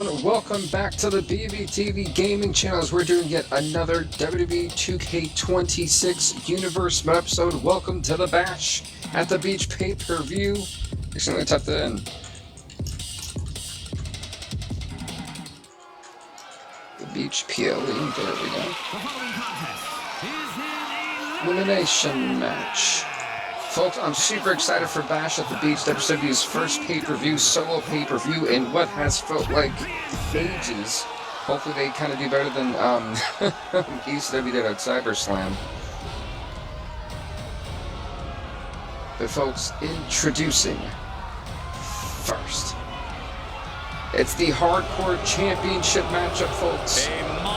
Welcome back to the BVTV gaming channels. We're doing yet another WWE 2K26 Universe Mode episode. Welcome to the Bash at the Beach pay-per-view. Actually, let me type that in. The Beach PLE. There we go. Elimination match. Folks, I'm super excited for Bash at the Beach, WCW's first pay-per-view, solo pay-per-view in what has felt like ages. Hopefully they kind of do better than ECW did at SummerSlam. But folks, introducing first. It's the Hardcore Championship matchup, folks.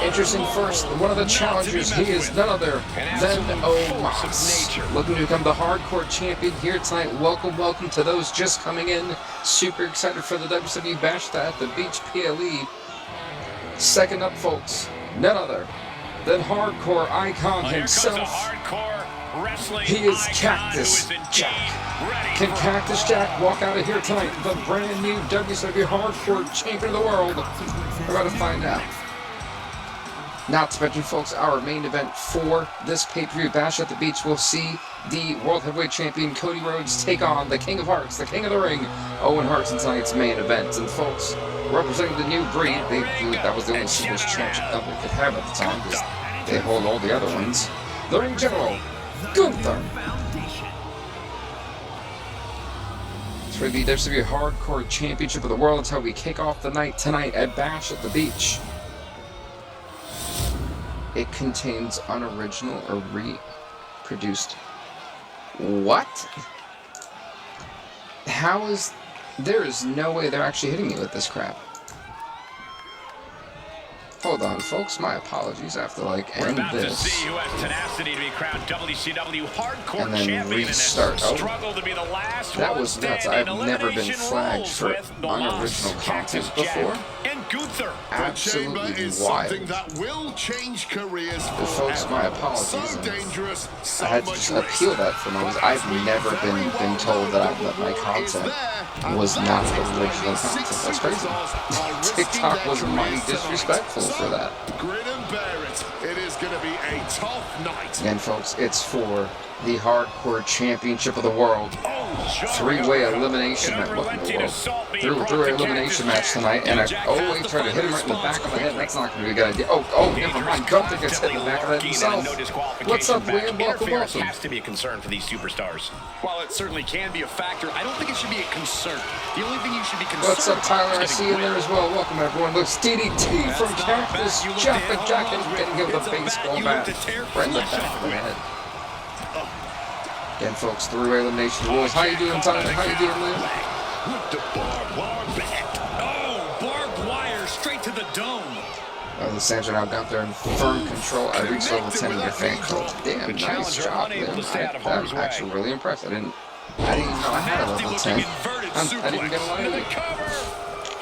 Interesting first, one of the challengers, he is none other than Owen Hart. Looking to become the Hardcore Champion here tonight. Welcome to those just coming in. Super excited for the WCW Bash at the Beach PLE. Second up, folks, none other than Hardcore icon himself. He is Cactus Jack. Can Cactus Jack walk out of here tonight the brand new WCW Hardcore Champion of the world? We're about to find out. Not to mention, folks, our main event for this pay-per-view Bash at the Beach will see the World Heavyweight Champion Cody Rhodes take on the King of Hearts, the King of the Ring, Owen Hart in tonight's main event. And folks, representing the new breed, that was the only singles championship belt they could have at the time because they hold all the other ones. The Ring General, Gunther. It's for the WCW Hardcore Championship of the World. That's how we kick off the night tonight at Bash at the Beach. It contains unoriginal or reproduced. What? How is... There is no way they're actually hitting me with this crap. Hold on, folks. My apologies. I have to, end this. See who has tenacity to be crowned WCW Hardcore and then Champion restart. Struggle to be the last that was nuts. I've never been flagged for unoriginal content before. And Gunther. Absolutely wild. That will change careers. But folks, my apologies. So dangerous, so I had to just appeal that for me. I've never been told that my content was not original content. That's crazy. TikTok was mighty disrespectful for that. Grin and bear it. It is going to be a tough night. And folks, it's for the Hardcore Championship of the World. Three-way elimination match. What in the world? Three-way elimination match tonight. And he tried to hit him right in the back of the head. That's not going to be a good idea. Oh, never mind. Gunther gets hit in the back of the head himself. What's up, William? Welcome. Has to be a concern for these superstars. While it certainly can be a factor, I don't think it should be a concern. The only thing you should be concerned. What's up, Tyler? I see you there as well. Welcome, everyone. Looks DDT from Cactus Jack. Jack is getting him with a baseball bat right in the back of the head. Again, folks, three-way elimination rules. How you doing, Tyler? How you doing, Lynn? With the barbed wire straight to the dome. The Sands are now down there in firm control. I reached level 10 in your fan code. Damn, nice job, Lynn. I'm actually really impressed. I didn't even know I had a level 10. I didn't get a line of it.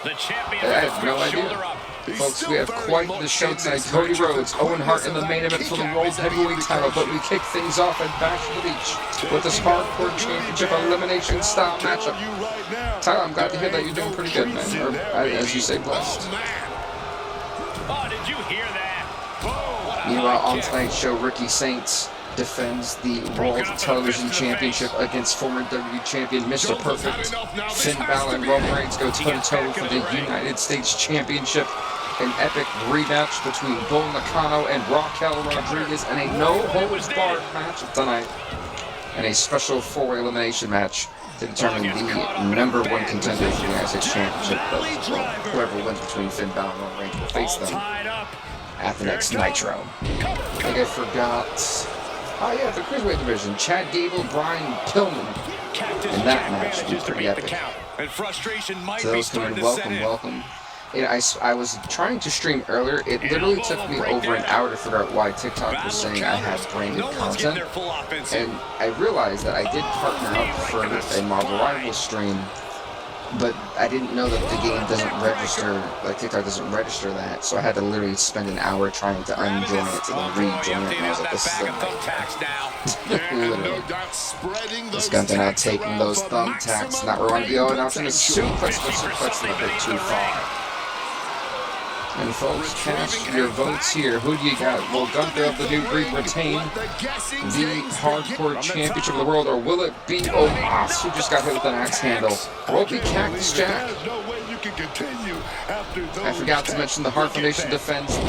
I had no idea. Folks, we have quite the show tonight. Cody Rhodes, Owen Hart in the main event for the World Heavyweight Title, but we kick things off at Bash at the Beach with this Hardcore Championship elimination style matchup. Tyler, I'm glad to hear that you're doing pretty good, man. Or, as you say, blessed. Oh, did you hear that? Meanwhile, on tonight's show, Ricky Saints defends the World Television Championship against former WWE Champion Mr. Perfect. Finn Balor and Roman Reigns go toe-to-toe for the United States Championship. An epic rematch between Bull Nakano and Raquel Rodriguez in a no-holds-barred match tonight. And a special four-way elimination match to determine the number one contender for the United States Championship. Whoever wins between Finn Balor and Roman Reigns will face them at the next Nitro. I think I forgot... Oh yeah, the Cruiserweight division. Chad Gable, Brian Pillman. In that match would be pretty epic. So those come in, welcome. You know, I was trying to stream earlier. It literally took me over an hour to figure out why TikTok was saying I had branded content. And I realized that I did partner up for a Marvel Rivals stream, but I didn't know that the game doesn't register, like TikTok doesn't register that, so I had to literally spend an hour trying to unjoin it to then rejoin it, and I was like, this is a literally. This Gunther now taking those thumbtacks, not where I want to go, and now trying to suplex, but suplex a bit too far. And folks, cast your votes here. Who do you got? Will Gunther of the New Breed retain the Hardcore Championship of the World, or will it be Omos, who just got hit with an axe handle? Will it be Cactus Jack? I forgot to mention the Hart Foundation defends the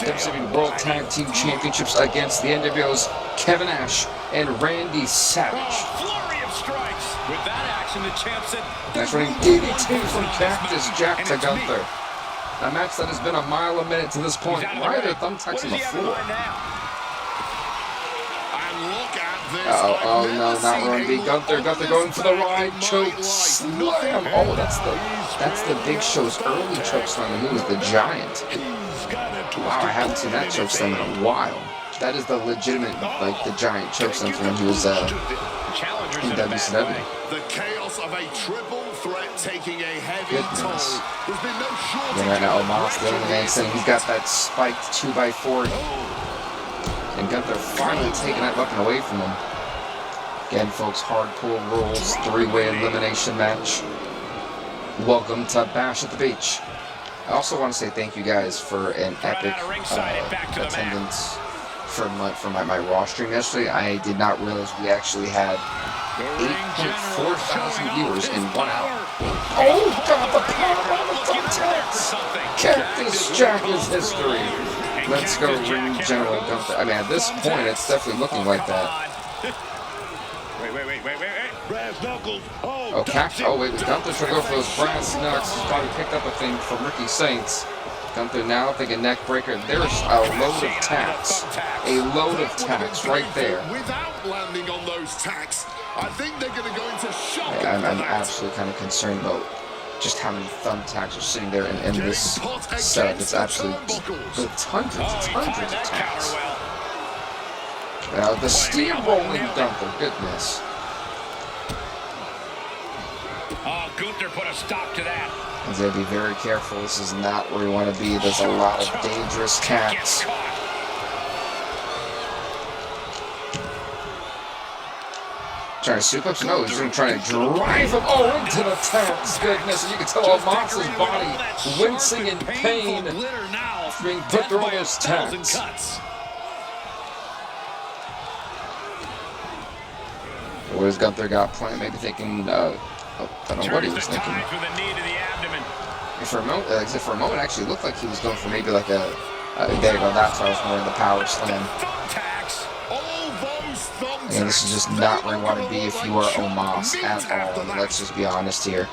WCW World Tag Team Championships against the NWO'S Kevin Nash and Randy Savage. With that action, the champ said, Nash running DDT from Cactus Jack to Gunther. A match that has been a mile a minute to this point. Why are there thumbtacks on the floor? Oh no, not Randy. Gunther going for the ride choke slam. Oh, that's the Big Show's early choke slam, and he was the Giant. Wow, I haven't seen that choke slam in a while. That is the legitimate, like, the Giant choke slam from when he was in WCW. The chaos of a triple threat taking a heavy toll. There's been no shortage. Yeah, right now, Omos, the other man, saying he's got that spiked 2x4. And Gunther finally taking that weapon away from him. Again, folks, Hardcore Rules 3-way elimination match. Welcome to Bash at the Beach. I also want to say thank you guys for an epic attendance for my Raw stream yesterday. I did not realize we actually had 8.4 thousand viewers in 1 hour. Oh, God, the power on the thumbtacks! Cactus Jack is history. Let's go ring General Gunther. I mean, at this point, it's definitely looking like that. Wait. Brass knuckles. Oh, wait, Gunther should go for those brass knucks. He's probably picked up a thing from Ricky Saints. Gunther now thinking neck breaker. There's a load of tacks. A load of tacks right there. Without landing on those tacks, I think they're going to go into shock. I'm absolutely kind of concerned about just how many thumbtacks are sitting there in this setup. It's absolutely, it's hundreds of tacks. The steamrolling Gunther, goodness. Oh, Gunther put a stop to that. He's got to be very careful. This is not where you want to be. There's a lot of dangerous tacks. Trying to suplex? No, he's trying to drive him into the tacks. Goodness, and you can tell Omos's body wincing in pain being put through all those tacks. What has Gunther got planned? Maybe thinking, I don't know what he was thinking. For a moment, actually looked like he was going for maybe like there you go, that's why I was more in the power slam. And this is just not where you want to be if you are Omos at all. And let's just be honest here.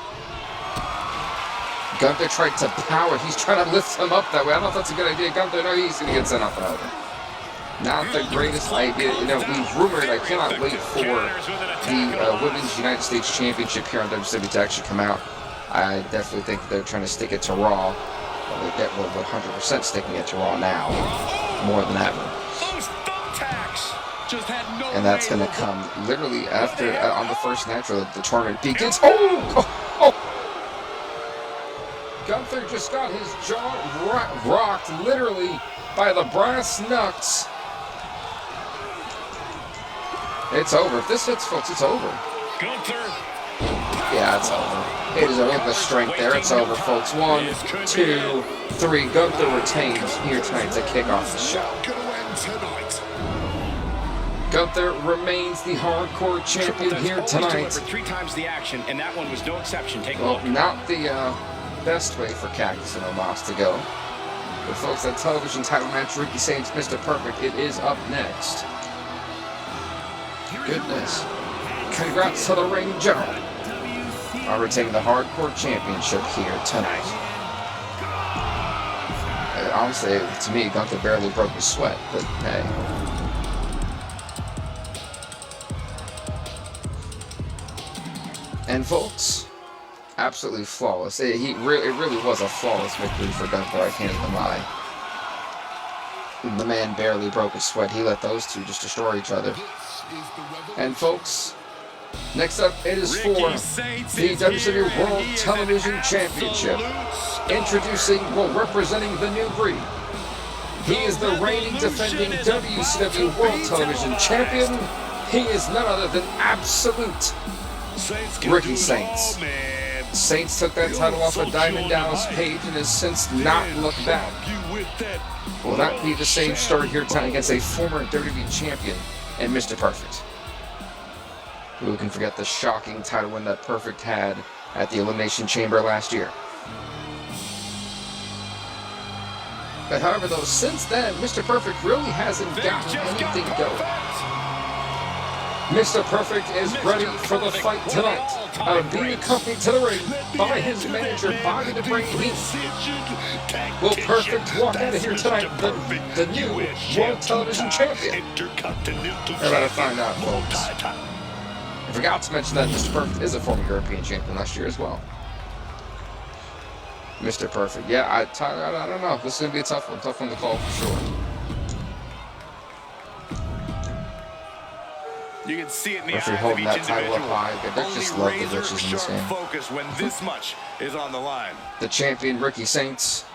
Gunther tried to power. He's trying to lift him up that way. I don't know if that's a good idea. Gunther, no, he's going to get sent off and over. Not the greatest idea. You know, we've rumored, I cannot wait for the Women's United States Championship here on WCW to actually come out. I definitely think they're trying to stick it to Raw. Well, they're 100% sticking it to Raw now, more than ever. And that's going to come literally after, on the first Nitro, the tournament begins. Oh! Gunther just got his jaw rocked literally by the brass knucks. It's over. If this hits, folks, it's over. Gunther. Yeah, it's over. It is over. Look at the strength there. It's over, folks. 1, 2, 3. Gunther retains here tonight to kick off the show. Gunther remains the Hardcore champion here tonight. 3 times the action, and that one was no exception. Take a well, look. Not the best way for Cactus and Omos to go. But folks, that television title match, Ricky Saints, Mr. Perfect, it is up next. Goodness. Congrats to the ring general. Are retaining the Hardcore championship here tonight. Honestly, to me, Gunther barely broke his sweat, but hey. And folks, absolutely flawless. It really was a flawless victory for Gunther, I can't even lie. The man barely broke his sweat. He let those two just destroy each other. And folks, next up it is for the WCW World Television Championship. Introducing, representing the new breed. He is the reigning defending WCW World Television Champion. He is none other than Absolute Ricky Saints. Saints took that title off of Diamond Dallas Page and has since not looked back. Will that be the same story here tonight against a former WWE champion and Mr. Perfect? Who can forget the shocking title win that Perfect had at the Elimination Chamber last year? But however, though, since then, Mr. Perfect really hasn't gotten anything going. Mr. Perfect is ready for the fight tonight, being accompanied to the ring by his manager, Bobby the Brain Heat. Will Perfect walk out of here tonight the new World Television Champion? We're about to find out, folks. I forgot to mention that Mr. Perfect is a former European champion last year as well. Mr. Perfect. Yeah, I don't know. This is going to be a tough one to call for sure. You can see it in the eyes holding of each that title up individual. high. They just love the riches in this game. Focus when this much is on the line. The champion, Ricky Saints.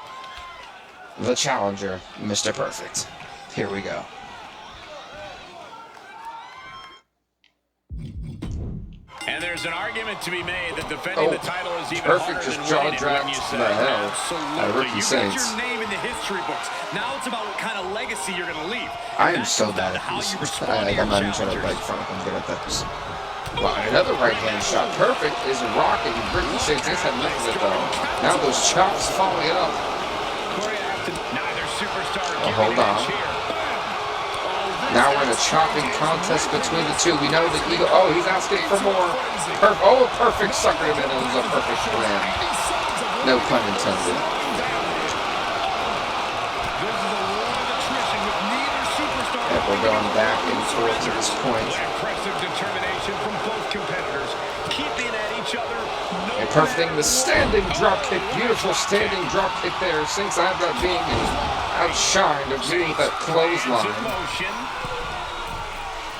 The challenger, Mr. Perfect. Here we go. And there's an argument to be made that defending the title is even Perfect harder just than winning it, jaw-dropped wouldn't you the say? hell out of Ricky You Saints. got your name in the history books. Now it's about what kind of legacy you're going to leave. I am so bad at these. I'm not even trying to bite front. I'm good at those. Wow, another right-hand shot. Perfect is rocking. Ricky Saints had enough of it, though. Now those chops following it up. Neither superstar Hold on. Now we're in a chopping contest between the two. We know that Eagle. Oh, he's asking for more. Perfect suckered him in. It was a perfect slam. No pun intended. And we're going back and forth to this point. Impressive determination from both competitors, keeping at each other. And Perfect, the standing drop kick. Beautiful standing drop kick there. Saints have that being outshined of being that clothesline.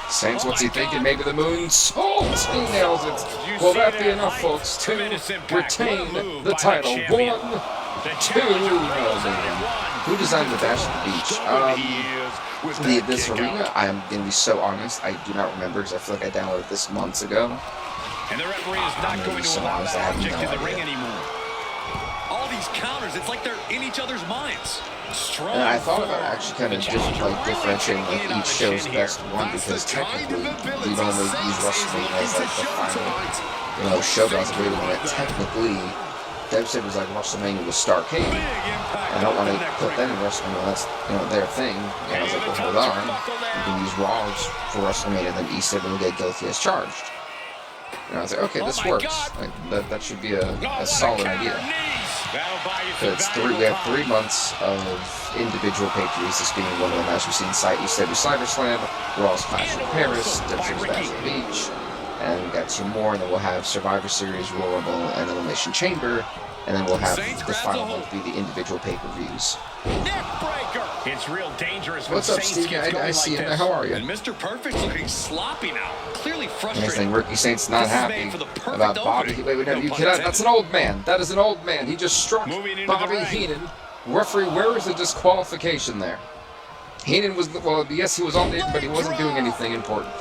Saints, what's he thinking? Maybe the moonsault. He nails it. Will that be enough, folks, to retain the title? 1, 2. Who designed the Bash at the Beach? This arena, I'm going to be so honest, I do not remember because I feel like I downloaded this months ago. And the referee is not going to allow that object in the ring anymore. All these counters, it's like they're in each other's minds. And I thought about actually kind of differentiating like each show's best one because technically we normally use WrestleMania as like the final, showdown. Wait a minute, technically WCW was like WrestleMania with Starrcade. I don't want to put that in WrestleMania. That's their thing. And I was like, well, hold on, you can use Raw for WrestleMania, then ECW will get guilty as charged. And I was like, okay, this works. Like, that should be a solid idea. But we have 3 months of individual pay-per-views, this being one of them, as we've seen ECW SummerSlam, Raw's Clash of Paris, WCW Bash at the Beach, and we've got 2 more, and then we'll have Survivor Series, Royal Rumble, and Elimination Chamber, and then we'll have the final month be the individual pay-per-views. It's real dangerous. What's up, Steve? I see you. How are you? And Mr. Perfect's looking sloppy now. Clearly frustrated. Ricky Saints not happy about Bobby. Wait, that's an old man. That is an old man. He just struck Bobby Heenan. Referee, where is the disqualification there? Heenan was, yes, he was on the end, but he wasn't doing anything important.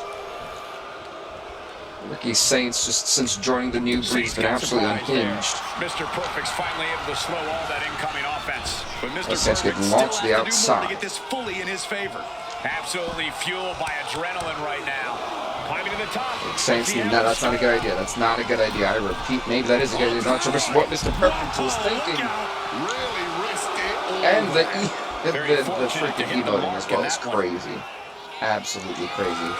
Ricky Saints, just since joining the new breed's been absolutely unhinged. Mr. Perfect's finally able to slow all that incoming offense. But Mr. Saints getting launched to the outside. To get this fully in his favor. Absolutely fueled by adrenaline right now. Climbing to the top. Saints, no, that's not a good idea. That's not a good idea. I repeat, maybe that is a good idea. Not sure what Mr. Perfect was thinking. And the freaking emoting as well is crazy. Absolutely crazy.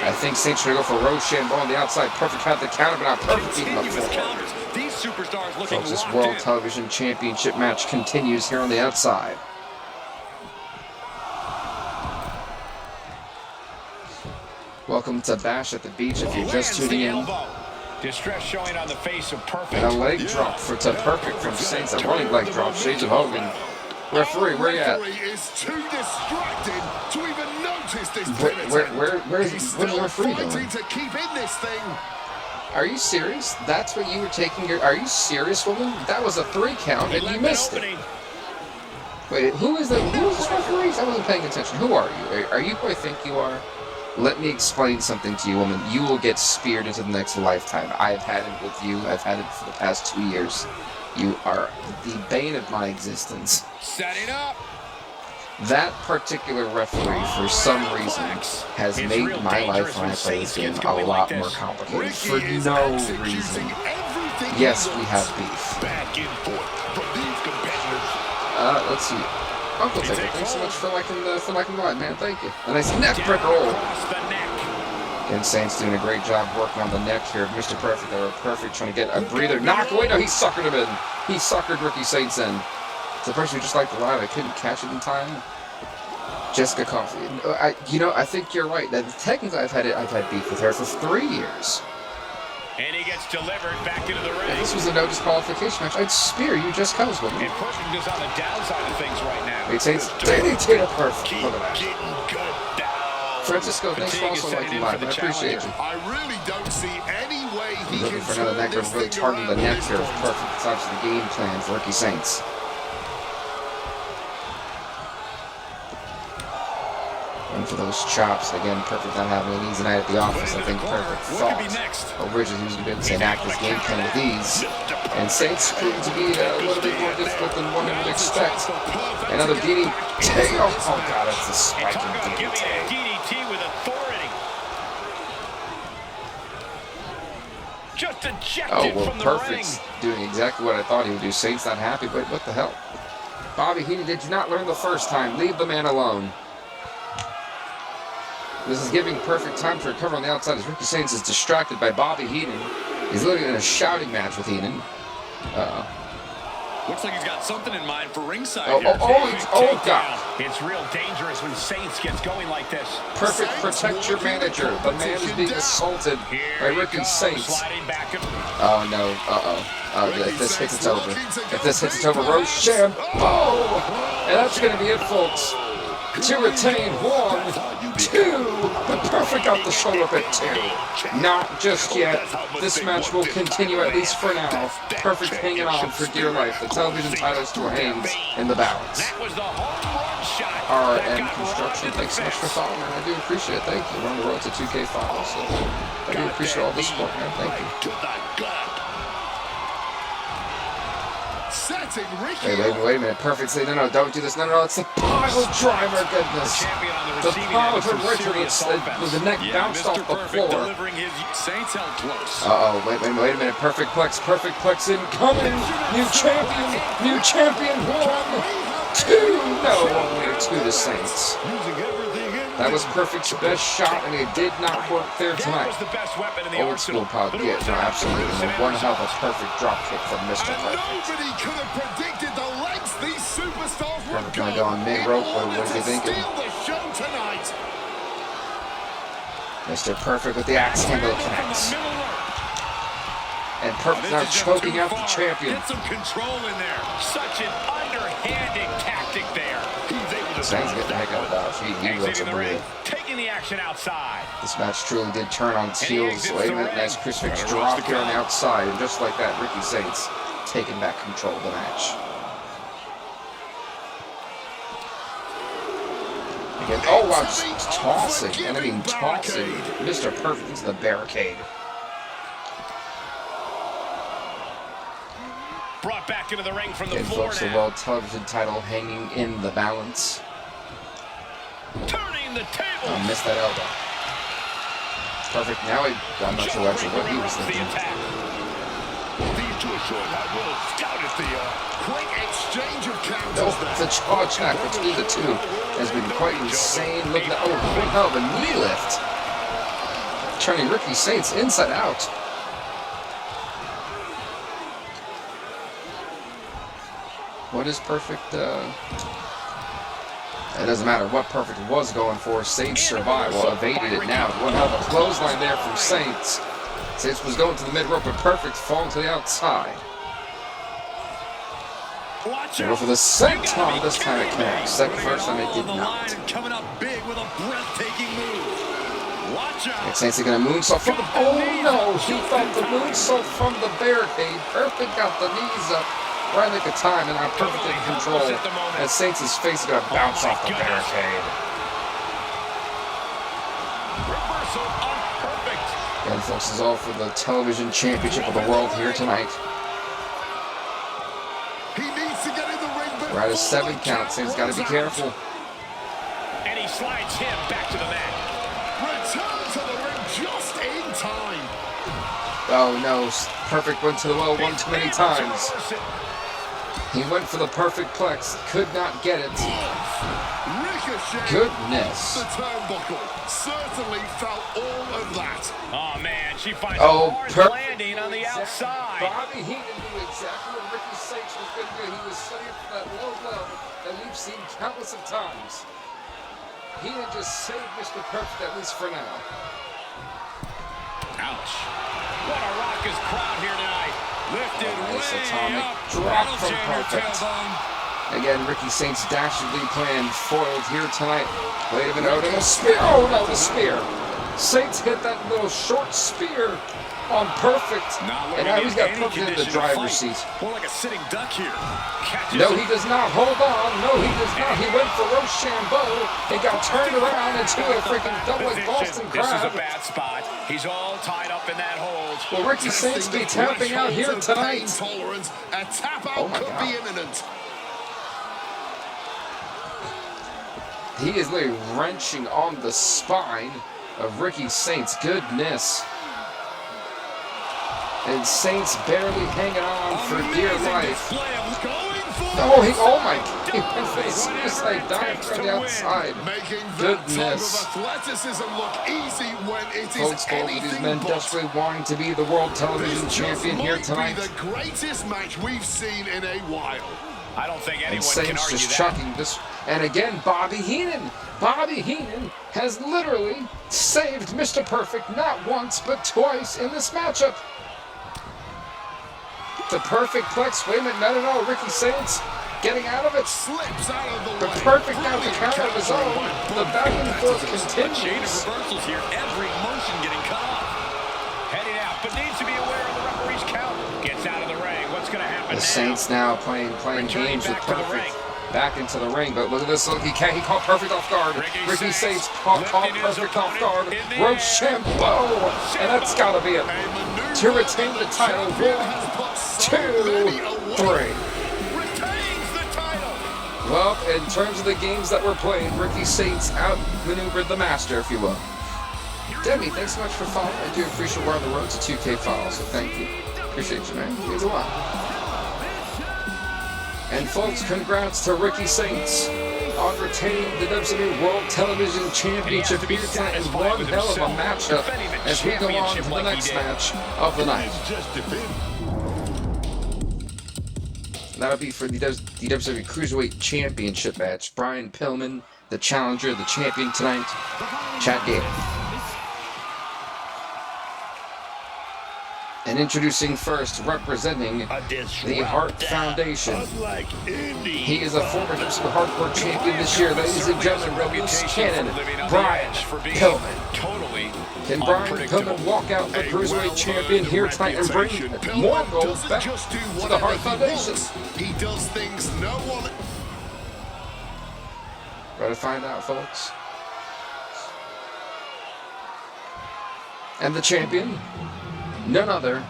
I think Saints should go for Rochambeau on the outside. Perfect had the counter, but not Perfect even up forward. These superstars looking Folks, this World Television Championship match continues here on the outside. Welcome to Bash at the Beach if you're just tuning in. Distress showing on the face of Perfect. And a leg drop to Perfect from Saints. A running leg drop. Shades of Hogan. Referee, where you at? Is too distracted to even notice this. Where's the referee doing? To keep in this thing. Are you serious? That's what you were taking your... Are you serious, woman? That was a 3 count and you missed it. Wait, who is this referee? I wasn't paying attention. Who are you? Are you who I think you are? Let me explain something to you, woman. You will get speared into the next lifetime. I've had it with you. I've had it for the past 2 years. You are the bane of my existence. Setting up. That particular referee, for some reason, has made my life when I play this game a lot more complicated. For no reason. Yes, we have beef. Let's see. Uncle Taker, thanks so much for liking the live, man. Thank you. A nice neck breaker roll. And Saint's doing a great job working on the neck here. Mr. Perfect, they were perfect, trying to get a breather. Knock away. No, he suckered him in. He suckered Ricky Saints in. It's the person who just liked the live. I couldn't catch it in time. Jessica Coffey. I think you're right. That technically, I've had beef with her for 3 years. And he gets delivered back into the ring. If this was a no disqualification match, I'd spear you just cause with me. And Perfect is on the downside of things right now. It takes DDT Perfect. Look at that. Francisco, thanks for also liking live. I appreciate you. I really don't see any way he can looking for another neck or really targeting the neck here. Perfect. It's obviously the game plan for Ricky Saints. And for those chops, again, Perfect not having an easy night at the office. I think Perfect thought originally he was going to be able to enact his game plan with ease. And Saints proved to be a little bit more difficult than one would expect. Another DDT. Oh God, it's a spiking DDT. With authority. Just ejected from the Perfect's doing exactly what I thought he would do. Saints not happy, but what the hell? Bobby Heenan, did you not learn the first time? Leave the man alone. This is giving Perfect time to recover on the outside as Ricky Saints is distracted by Bobby Heenan. He's literally in a shouting match with Heenan. Looks like he's got something in mind for ringside here. Oh, God. It's real dangerous when Saints gets going like this. Perfect, protect your manager. The man is being assaulted by Ricky Saints. Oh, no. If this hits, it's over. If this hits, it's over. Rose Champ. Oh! And that's going to be it, folks. To retain 1, 2, the Perfect off the shoulder at 2. Not just yet. This match will continue at least for now. Perfect hanging on for dear life. The television title still hangs in the balance. RM Construction, thanks so much for following, man. I do appreciate it. Thank you. We're on the road to 2K finals, so I do appreciate all the support, man. Thank you. Hey, wait a minute. Perfect. Say, no, don't do this. No, it's the pile driver, goodness. The pile driver. The neck bounced off the floor. Wait a minute. Perfect Plex incoming. New champion. 1, 2. No, only 2 to Saints. That was Perfect's best shot, and it did not work there tonight. Old school pop, yeah, no, absolutely. And one hell of a perfect drop kick from Mr. Perfect. Nobody could have predicted the lengths these superstars would go. Gonna go on mid-rope, what are you thinking? Mr. Perfect with the axe handle connects. And Perfect now choking out the champion. Get some control in there. Such an underhanded tactic there. Saints get the heck out of that. He looks a breather. Taking the action outside. This match truly did turn on its heels. Wait a minute, nice crucifix drop here on the outside. And just like that, Ricky Saints taking back control of the match. Again, oh wow, just tossing. And I mean tossing Mr. Perfect into the barricade. Brought back into the ring from the again, floor folks, now. The world television title hanging in the balance. Turning the table. Oh, missed that elbow. Perfect. Now I'm not sure actually what he was thinking. No, the jaw jack between the two has been quite insane. Look at one hell of a knee lift. Turning Ricky Saints inside out. What is Perfect? It doesn't matter what Perfect was going for. Saints survived. Well, evaded it now. One hell of a clothesline there from Saints. Saints was going to the mid-rope, but Perfect falling to the outside. They go for the senton. This time it connects. First time it did not. Coming up big with a breathtaking move. Watch out. Saints are going to moonsault from the... Oh, no. He felt the moonsault from the barricade. Perfect got the knees up. Right in the time, and now Perfect in control. And Saints' face is going to bounce off the barricade. reversal. Perfect. And folks, this is all for the television championship of the world here tonight. He needs to get in the ring. We're at a 7 count, so he's got to be careful. And he slides him back to the mat. Return to the ring just in time. Oh no, perfect went to the well one too many times. He went for the perfect plex, could not get it. Ricochet. Goodness. The turnbuckle certainly felt all of that. Oh man, she finds Oh, a hard landing on the outside. Bobby Heenan knew exactly what Ricky Sage was going to do. He was studying for that low blow that we've seen countless of times. Heenan just saved Mr. Perfect, at least for now. Ouch. What a raucous crowd here tonight. Lifted Nice way atomic up. drop That'll from jam your Perfect. tailbone. Again, Ricky Saints' dastardly plan foiled here tonight. Wait a minute, oh, no, spear! Oh no, the spear! Saints hit that little short spear on Perfect, and now he's got Perfect in the driver's seat. More like a sitting duck here. No, he does not. Hold on. No, he does not. He went for Rochambeau. He got turned around into a freaking double Boston This is a Crab. bad spot. He's all tied up in that hold. Will Ricky Saints be tapping out here tonight? Tolerance. A tap out Oh my could God. be imminent. He is literally wrenching on the spine of Ricky Saints. Goodness. And Saints barely hanging on for dear life. Oh my, he went for the suicide dive from the outside. Making that type Goodness. of athleticism look easy when it Folks, is both of anything these men but. desperately wanting to be the world television This champion just here might tonight. be the greatest match we've seen in a while. I don't think And anyone can Saints argue just that. chucking this. And again, Bobby Heenan. Bobby Heenan has literally saved Mr. Perfect not once, but twice in this matchup. The perfect plex. Wait a minute, no. Ricky Saints getting out of it. Slips out of the The way. perfect out the count of his own. The back and forth A chain of continues. reversals here. Every motion getting cut off. Heading out, but needs to be aware of the referee's count. Gets out of the ring. What's going to happen The now? Saints now playing Returning games with back to the Perfect. ring. Back into the ring, but look at this. Look, he caught Perfect off guard. Ricky Saints caught Perfect off guard. Rochambeau, and that's got to be it. To retain the title. 1, 2, 3. Retains the title. Well, in terms of the games that were played, Ricky Saints outmaneuvered the master, if you will. Debbie, thanks so much for following. I do appreciate we're on the road to 2K follows, so thank you. Appreciate you, man. Means a lot. And folks, congrats to Ricky Saints on retaining the WWE World Television Championship here tonight, and one hell of a matchup as we go on to the next match of the night. That'll be for the WCW Cruiserweight Championship match. Brian Pillman, the challenger, the champion tonight. Chad Gable. And introducing first, representing the Hart Foundation. He is a former WCW Hardcore champion this year. Ladies and gentlemen, Release Cannon, Brian Pillman. Can Brian Pillman walk out the Cruiserweight champion here tonight and bring more gold back to the Hart Foundation? He does things no one. Gotta find out, folks. And the champion, none other.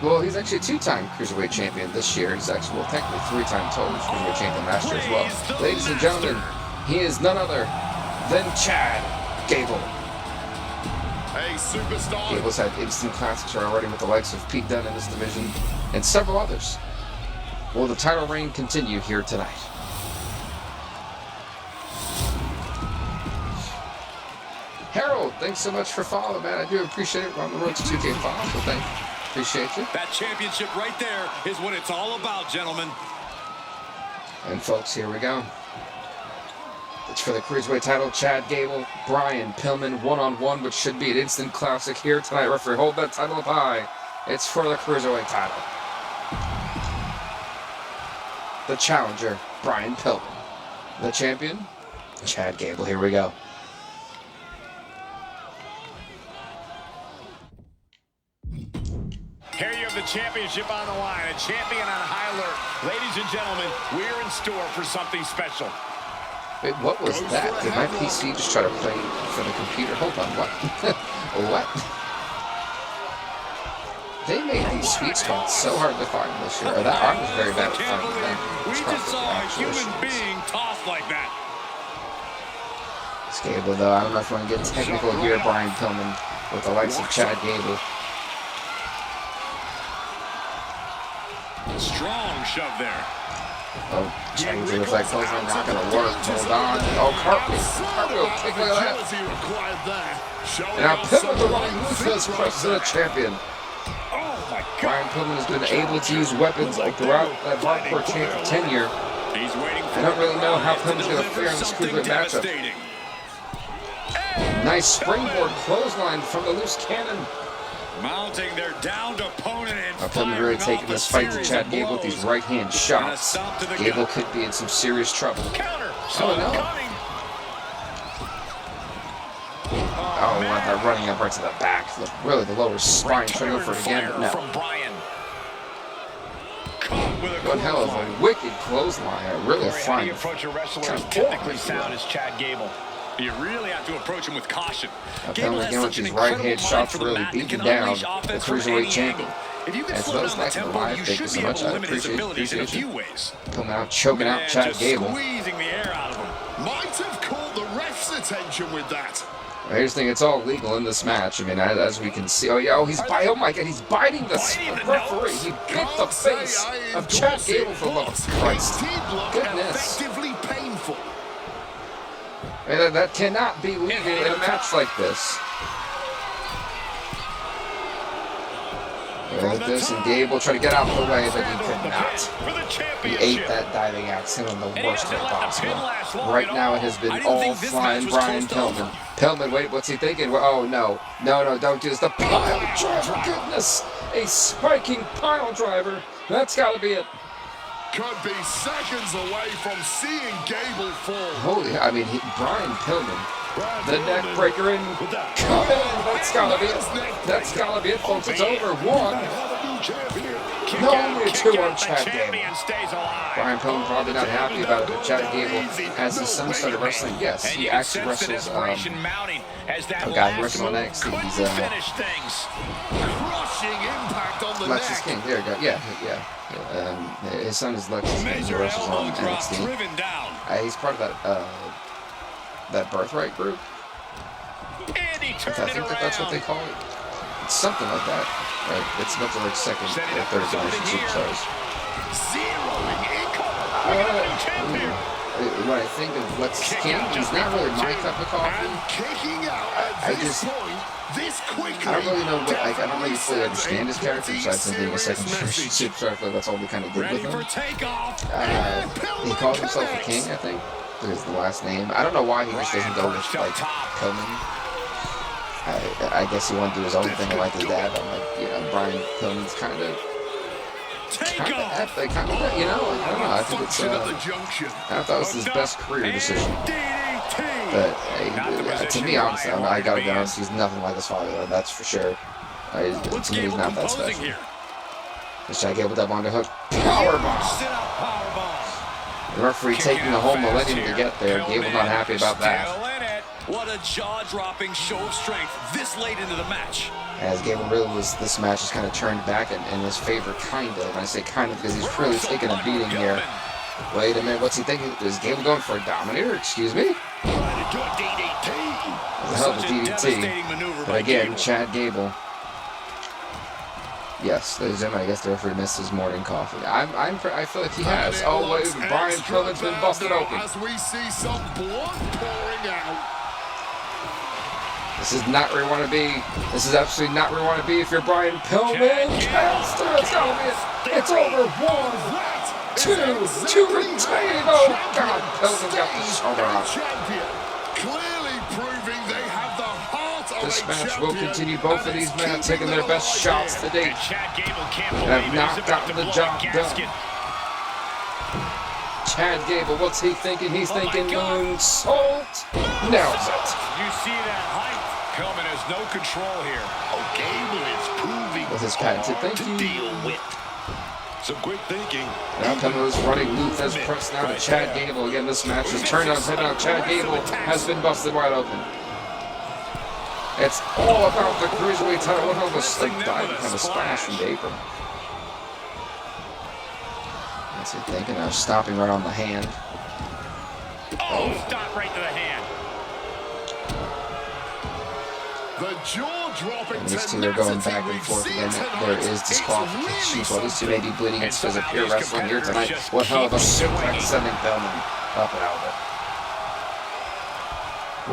Well, he's actually a 2-time Cruiserweight champion this year. He's actually, well, technically 3-time total Cruiserweight champion last year as well. Ladies and gentlemen, he is none other than Chad Gable. A superstar. Gable's had instant classics already with the likes of Pete Dunne in this division and several others. Will the title reign continue here tonight? Harold, thanks so much for following, man. I do appreciate it. We're on the road to 2K follows, so thank you. Appreciate you. That championship right there is what it's all about, gentlemen. And folks, here we go. It's for the Cruiserweight title, Chad Gable, Brian Pillman, one-on-one, which should be an instant classic here tonight. Referee, hold that title up high. It's for the Cruiserweight title. The challenger, Brian Pillman. The champion, Chad Gable. Here we go. Here you have the championship on the line, a champion on high alert. Ladies and gentlemen, we're in store for something special. Wait, what was that? Did my PC just try to play for the computer? Hold on, what? What? They made these sweet spots so hard to find this year. Or that arm was very bad at finding them. We just saw a human being tossed like that. It's Gable, though. I don't know if you want to get technical here, Brian Pillman, with the likes of Chad Gable. Strong shove there. Oh, change it. It's like clothesline not going to work. Hold on. Oh, cartwheel kick like that. And now Pillman, the running Luther's President Champion. Oh my God. Brian Pillman has been able to use weapons throughout that hardcore champ tenure. He's waiting for I don't really know how Pillman's going to fare in this cruiserweight matchup. Nice springboard clothesline from the loose cannon. Mounting their downed opponent and Pillman really taking this fight to Chad Gable with these right-hand shots. Gable could be in some serious trouble. Counter. Oh, no. Oh, what that running up right to the back. Really, the lower spine. Trying to go for it again, but no. From Brian. One hell of a wicked clothesline. I really How find you approach a wrestler kind as of technically boring. sound as Chad Gable. You really have to approach him with caution. Pillman again with these right-hand shots really beating down the Cruiserweight Champion. If you can As slow those down the likes of the tempo, live, you thank you should so be able much. to I limit his abilities in a appreciate few it. ways. Pillman out choking out Chad Just Gable. squeezing the air out of him. Might have caught the ref's attention with that. Here's the thing, it's all legal in this match. I mean, as we can see. Oh, yeah, oh, oh my God, he's biting the referee. He bit the face of Chad Gable for love of Christ. Goodness. Effectively painful. And that cannot be legal in a match like this. Look at this, and Gable trying to get out of the way, but he could not. He ate that diving axe in the worst way possible. Right now it has been all flying Brian Pillman. Pillman, wait, what's he thinking? Oh, no. No, don't do this. The pile driver, goodness. A spiking pile driver. That's got to be it. Could be seconds away from seeing Gable fall. Holy, I mean, Brian Pillman. The neck breaker in. Come in. That's got to be it. That's got to be it, folks. It's over. One. No, only two on Chad Gable. Brian Pillman probably not happy about it, but Chad Gable has his son started wrestling. Yes, he actually wrestles. A guy who wrestles on NXT. He's Crushing impact on the Lexus neck. King. There you go. Yeah. His son is Lexus King. He wrestles on NXT. He's part of that Birthright group. I think that's what they call it. It's something like that. Right? It's not like second or third generation superstars. When I think of Lexus King, he's not really my cup of coffee. I don't really know what, I don't really fully understand his character besides him being a second generation superstar. I feel like that's all we kind of did with him. He calls himself a king, I think. Is the last name. I don't know why he just doesn't go with like Pillman. I guess he wanted to do his own thing like his dad. I'm like, Brian Pillman's kind of epic, I don't know. I think it's I thought that was his best career decision. But to me, honestly, I gotta be honest, he's nothing like his father, though, that's for sure. To me, he's not that special. Let's try to get with that underhook. Powerbomb. The referee taking the whole millennium to get there. Gable not happy about that. What a jaw-dropping show of strength this late into the match. As Gable really this match is kind of turned back in his favor, kind of. And I say kind of because he's really taking a beating here. Wait a minute, what's he thinking? Is Gable going for a Dominator? Excuse me? Good DDT. The hell of a DDT. But again, Chad Gable. Yes, ladies and gentlemen, I guess the referee missed his morning coffee. I feel like he has. Oh, wait, Brian Pillman's been busted open. As we see some blood pouring out. This is not where you want to be. This is absolutely not where you want to be if you're Brian Pillman. It's gotta be it. It's over. 1, 2, to retain. Oh, God, Pillman got the shoulder out. Clearly proving they have the heart of This a match champion. will continue. Both of these men have taken their best shots to date and have not gotten the job done. Chad Gable, what's he thinking? He's thinking moonsault. Nails it. You see that height? Pillman has no control here. Gable is proving With his patented thank to you. deal with. Some quick thinking. Now Pillman is running Luthez press now to Chad Gable. Again, this match is turned on its head now. Chad Gable has been busted wide open. It's all about the Cruiserweight title. What hell of a slick dive, kind of a splash from the apron. What's he thinking of? Stopping right on the hand. Oh, stop right to the hand. The jaw-dropping. And these two are going back and forth again. There is disqualification. So these two may be bleeding. It's because of pure wrestling here tonight. What hell of a suplex sending Pillman up and out of it.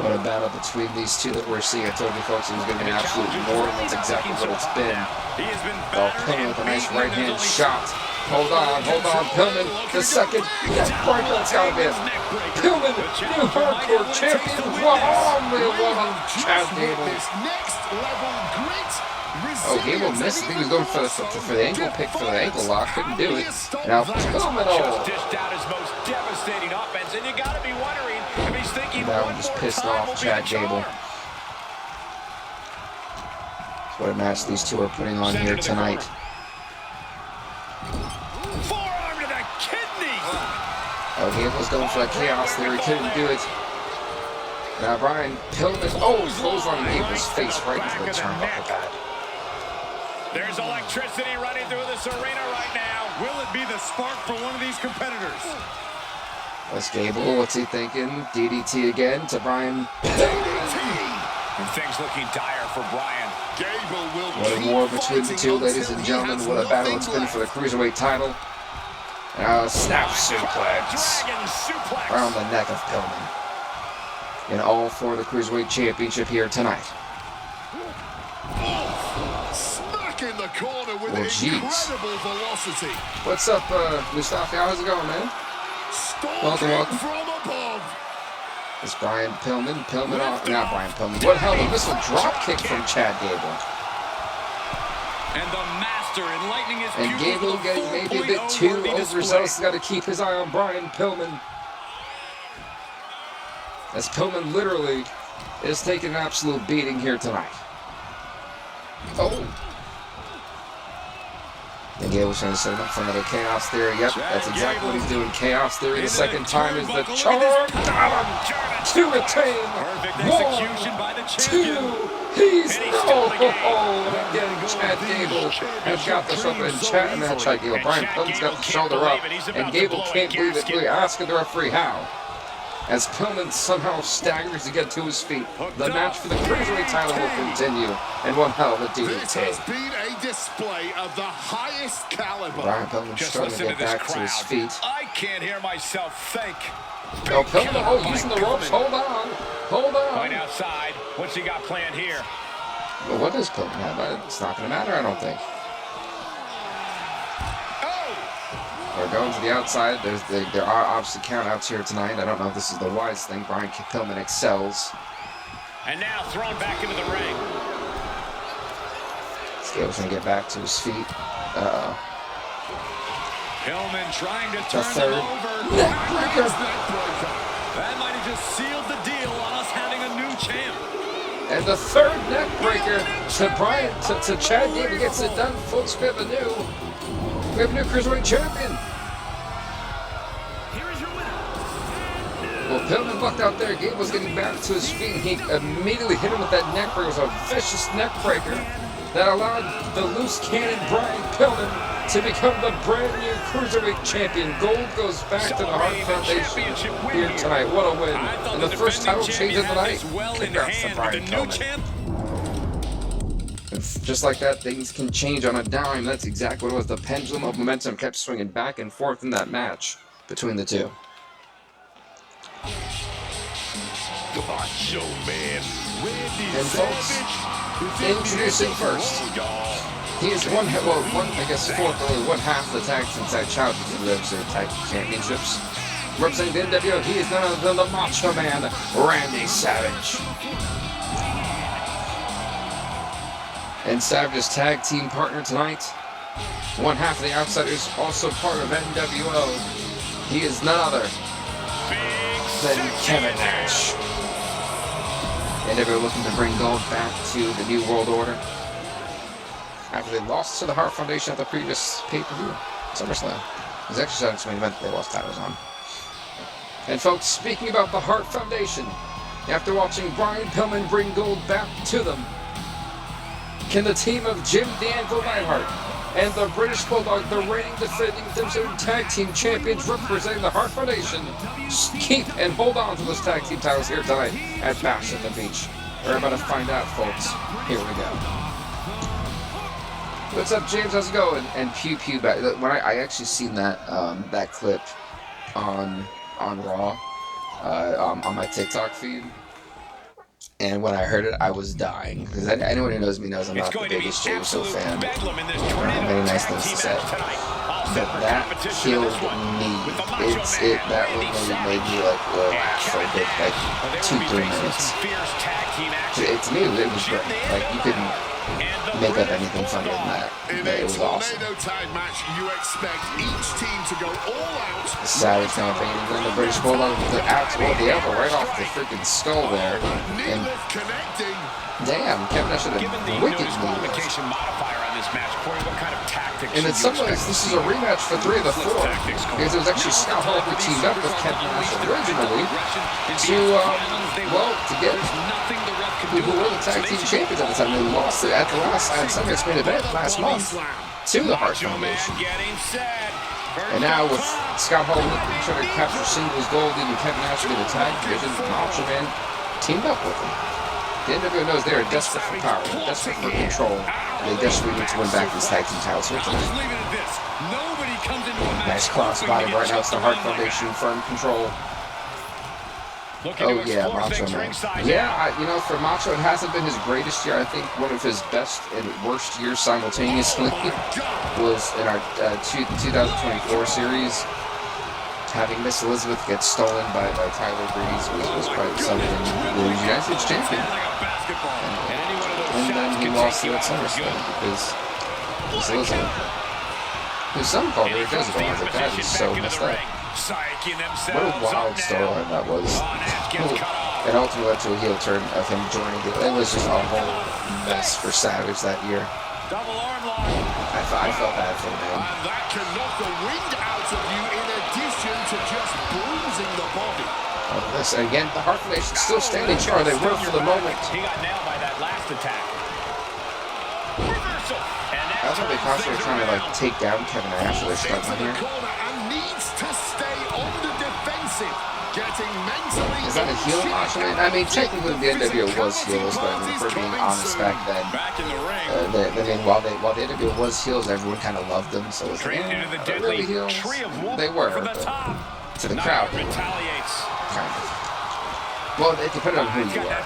What a battle between these two that we're seeing. I told you folks it was going to be an absolute war, and that's exactly what it's been. Well, Pillman with a nice right hand shot. Hold on. Pillman, the second. That's got to be it. Pillman, new hardcore champion. Chad Gable. Oh, Gable missed. I think he was going for the ankle pick for the ankle lock. Couldn't do it. Now Pillman Just dished out his most devastating offense, and you got to be wondering if he's thinking that one just pissed off Chad Gable. What a match these two are putting on here tonight. Forearm to the kidney. Oh, Gable's going for a chaos there. He couldn't do it. Now Brian Pillman. Oh, close on Gable's face right into the turnbuckle pad. There's electricity running through this arena right now. Will it be the spark for one of these competitors? That's Gable. What's he thinking? DDT again to Brian. And things looking dire for Brian. Gable will. What a war between the two, ladies and gentlemen. What a battle it's been for the Cruiserweight title. Snap suplex Dragon suplex. around the neck of Pillman. And all for the Cruiserweight Championship here tonight. Smack in the corner with incredible velocity. What's up, Mustafa? How's it going, man? Welcome. From above. It's Brian Pillman. Not Brian Pillman. What hell? A missile drop kick from Chad Gable. And the master enlightening his And Gable getting maybe a bit too overzealous. He's got to keep his eye on Brian Pillman. As Pillman literally is taking an absolute beating here tonight. Oh. And Gable's trying to set him up for another Chaos Theory. Yep, that's exactly what he's doing. Chaos Theory. The second time is the charm. Got him to retain. One, two. He's again. Chad Gable has got the shoulder. And Chad Gable. Brian Pillman's got the shoulder up, and Gable can't believe it. Really asking the referee how. As Pillman somehow staggers to get to his feet. The match for the Cruiserweight title will continue. And one hell of a DDT. This has been a display of the highest caliber. Brian Pillman starting to get back to his feet. I can't hear myself think. Oh, Pillman, using the ropes. Hold on. Right outside. What's he got planned here? Well, what does Pillman have? It's not going to matter, I don't think. We're going to the outside. There are obviously countouts here tonight. I don't know if this is the wise thing. Brian Pillman excels. And now thrown back into the ring. Gable's going to get back to his feet. Pillman trying to The turn third. them over. That might have just sealed the deal on us having a new champ. And the third neck breaker to Chad Gable gets it done. Folks, we have a new Cruiserweight champion. Here is your winner. Well, Pillman bucked out there. Gable's getting back to his feet. He immediately hit him with that neck breaker. It was a vicious neck breaker that allowed the loose cannon Brian Pillman to become the brand new Cruiserweight champion. Gold goes back to the Hart Foundation here tonight. What a win. And the first title change of the night. Congrats to Brian Pillman. Just like that, things can change on a dime. That's exactly what it was. The pendulum of momentum kept swinging back and forth in that match between the two. Macho Man. And folks, introducing first. He is one half the tag team champions of the WCW Tag Team Championships. Representing the NWO, he is none other than the Macho Man, Randy Savage. And Savage's tag team partner tonight, one half of the Outsiders, also part of NWO. He is none other than Kevin Nash. NWO looking to bring gold back to the New World Order after they lost to the Hart Foundation at the previous pay-per-view. SummerSlam. It's actually Saturday's main event that they lost titles on. And folks, speaking about the Hart Foundation, after watching Brian Pillman bring gold back to them, can the team of Jim Danville Neidhart and the British Bulldog, the reigning defending WCW Tag Team Champions representing the Hart Foundation, keep and hold on to those tag team titles here tonight at Bash at the Beach? We're about to find out, folks. Here we go. What's up, James? How's it going? And Pew Pew back. When I actually seen that that clip on Raw on my TikTok feed, and when I heard it, I was dying. Because anyone who knows me knows I'm not the biggest Jay Uso fan. Many nice things to say. But that killed me. That really made me like laugh for a bit, like 2-3 minutes. To me, it was great. Like, you couldn't make up anything funnier than that. It was awesome. The Savage campaign, and then the British Bulldog with the elbow right off the freaking skull there. And damn, Kevin Nash had a wicked move. And in some ways, this is a rematch for 3 of the 4, because it was actually Scott Hall who teamed up with Kevin Nash originally to get who were the tag team champions at the time. They lost it at the last Sunday's main event last month to the Hart Foundation. And now with Scott Hall trying to capture singles gold, even Kevin Nash in the tag division, Macho Man teamed up with him. The NWO knows they are desperate for power, desperate for control, and they desperately need to win back these tag team titles here tonight. Nice crossbody right now. It's the Hart Foundation, firm control. Oh yeah, Macho Man. Yeah, for Macho, it hasn't been his greatest year. I think one of his best and worst years simultaneously was in our 2024 series. Having Miss Elizabeth get stolen by Tyler Breeze was quite something. He was United States champion. And then he lost to at SummerSlam because Miss Elizabeth, who some call her Jezebel, I was like, that is so messed up. What a wild storyline that was. It ultimately led to a heel turn of him joining it. It was just a whole mess for Savage that year. I felt bad for him, man. That can knock the wind out of you in addition to just bruising the body. This, and again, the Hart Foundation still standing strong. They were for the moment. He got nailed by that last attack. I thought they constantly were trying to take down Kevin Nash, so they're struggling here. Is that a heel Macho Man? I mean, technically the NWO was heels, but I mean, for being honest back then, while the NWO was heels, everyone kind of loved them, so it's like, are they really heels? They were, but to the crowd, they were kind of. Well, it depended on who you are.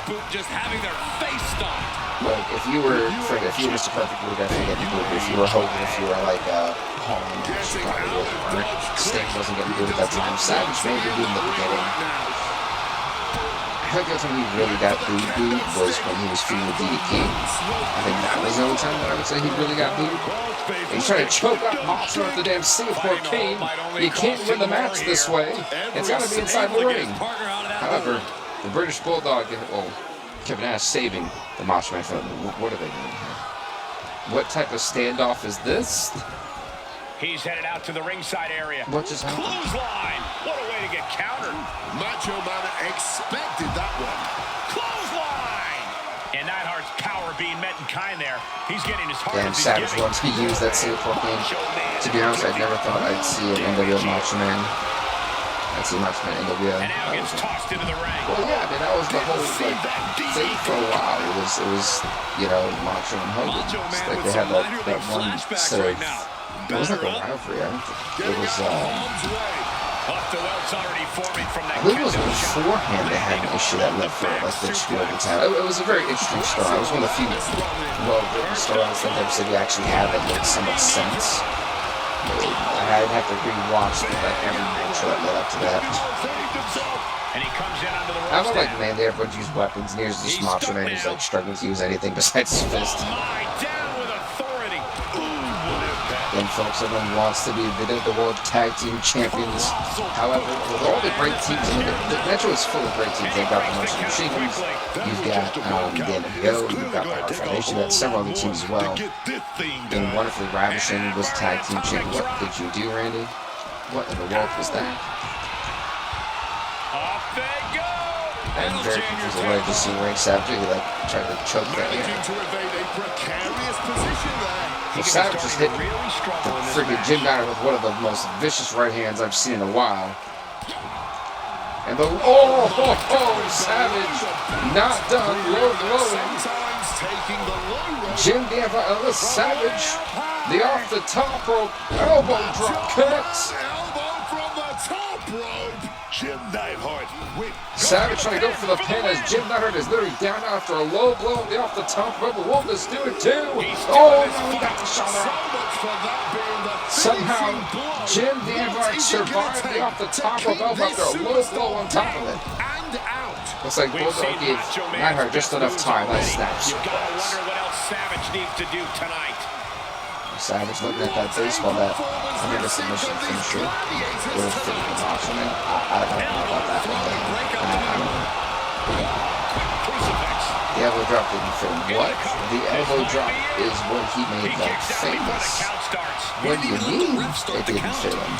Like, if you were Mr. Perfect, you would definitely get booed. If you were Hogan, if you were like Paul and Nash, you probably would. Sting wasn't getting booed at that time. Savage maybe booed in the beginning. I think the time he really got booed was when he was feuding with DDP. I think that was the only time that I would say he really got booed. He's trying to choke out Monster with the damn Singapore cane. You can't win the match this way. It's got to be inside the ring. However, the British Bulldog, Kevin Nash saving the Macho Man from what are they doing here? What type of standoff is this? He's headed out to the ringside area. What just happened? Clothesline! What a way to get countered. Macho Man expected that one. Clothesline! And Neidhart's power being met in kind there. He's getting his heart. Damn, Savage wants to use that Singapore game. To be honest, I never thought I'd see an NWO Macho Man. I'd see Macho Man NWO. And now gets tossed into the ring. Well, yeah, I mean, that was the whole thing for a while. It was Macho and Hogan. Like they had that one sort of. It wasn't like a rivalry. I don't think it was. I believe it was beforehand they had an issue that led for the spiel of the time. It was a very interesting story. It was one of the few well-written storylines that WCW actually had that made so much sense. I'd have to rewatch every match that led up to that. And he comes in under the ropes. I felt like, man, they everyone used weapons, and here's this Macho Man who's struggling to use anything besides his fist. Down with authority. Ooh, what impact. Then folks, everyone wants to be the World Tag Team Champions. However, with all the great teams, I mean, the Nitro is full of great teams. They've got the Monster Machines, you've got the NWO, you've got the Hart Foundation, you've got several other teams as well. And Wonderfully Ravishing was Tag Team Champion. What did you do, Randy? What in the world was that? Off they go. I'm very confused with what I just seen Ray Savage. He like tried to choke that. Well, Savage just hit the freaking Jim Dyer with one of the most vicious right hands I've seen in a while. And the Savage not done, low blowing. Jim Dyer, Savage, the off the top rope elbow drop connects. Jim Neidhart with Savage trying to go for the pin as Jim Neidhart is literally down after a low blow off the top rope. Will this do it too? Oh no, he got the shot out. Somehow Jim Neidhart survived the off the top rope elbow after a low blow on top of it. Looks like Bulldog gave Neidhart just enough time. That snaps. You gotta wonder what else Savage needs to do tonight. Savage looking at that baseball bat. I think a submission finisher would have fitted the Macho Man. I don't know about that one. The elbow drop didn't fit him. What? The elbow drop is what he made like famous. What do you mean it didn't fit him?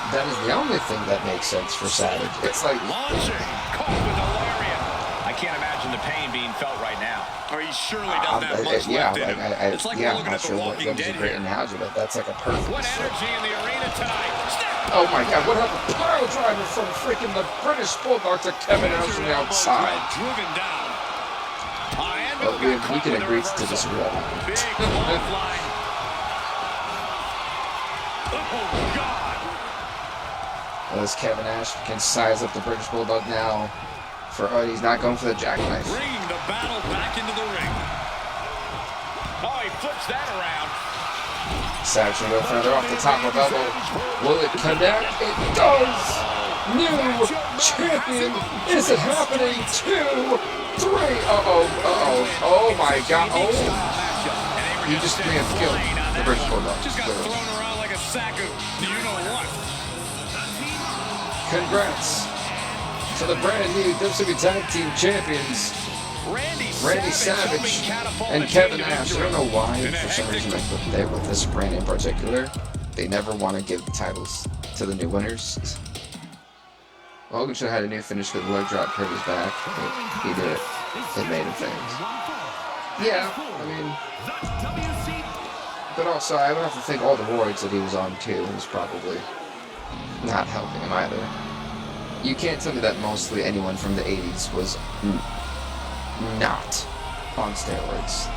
That is the only thing that makes sense for Savage. It's like... I can't imagine the pain being felt right now. Or he surely doesn't have much left in him. It's like I'm looking not at sure the what Walking was a Dead great here. analogy, but that's like a perfect. What energy in the arena tonight? Oh my God! What happened? Pile driver from freaking the British Bulldog to Kevin Nash from the outside. Driven down. But we can agree to disagree on that. Big lifeline. Oh God! As Kevin Nash can size up the British Bulldog now. He's not going for the jackknife. Bringing the battle back into the ring. Oh, he flips that around. Savage will go for another off the top of elbow. Will it connect? It does! New champion! Is it happening? 2, 3. Oh my God. Oh. He just may have killed the British Bulldog. Just got thrown around like a sack of you-know-what. Congrats to the brand new WCW Tag Team Champions, Randy Savage and Kevin Nash. I don't know why, for some reason, with this brand in particular, they never want to give the titles to the new winners. Hogan should have had a new finish with the leg drop, hurt his back. He did it. It made him famous. Yeah, I mean, but also I would have to think all the roids that he was on too was probably not helping him either. You can't tell me that mostly anyone from the 80s was not on steroids.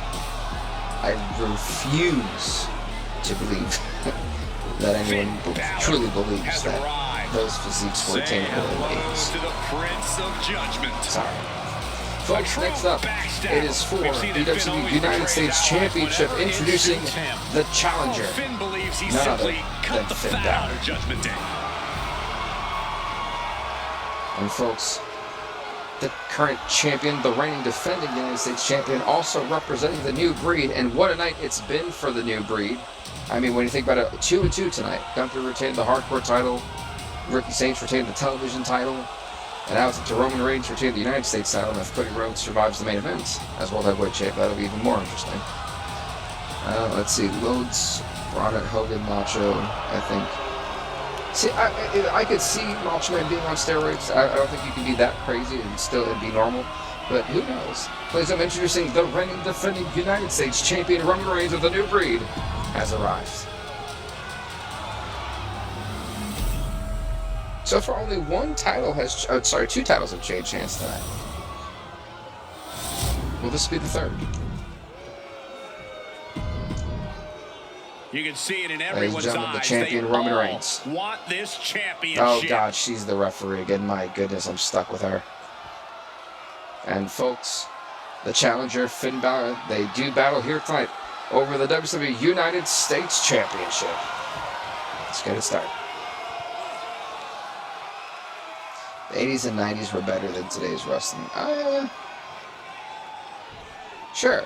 I refuse to believe that anyone truly believes that those physiques were attainable in the 80s. Sorry. Folks, next up, it is for the WCW United States Championship, introducing the challenger, none other than Finn Balor. And folks, the current champion, the reigning defending United States champion, also representing the new breed. And what a night it's been for the new breed. I mean, when you think about it, 2-2 tonight. Gunther retained the Hardcore title. Ricky Saints retained the television title. And now it's up to Roman Reigns retained the United States title. And if Cody Rhodes survives the main event as World Heavyweight Champ, that'll be even more interesting. Let's see. Rhodes, Braun, Hogan, Macho, I think. See, I could see Macho Man being on steroids. I don't think you can be that crazy and still it'd be normal. But who knows? Please, I'm introducing the reigning defending United States champion, Roman Reigns of the new breed, has arrived. So far, only one title has... Oh, sorry, 2 titles have changed hands tonight. Will this be the third? You can see it in Ladies and everyone's gentlemen, the eyes. champion, They Roman all Reigns. want this championship. Oh, God, she's the referee again. My goodness, I'm stuck with her. And, folks, the challenger, Finn Balor, they do battle here tonight over the WCW United States Championship. Let's get it started. The 80s and 90s were better than today's wrestling. Sure.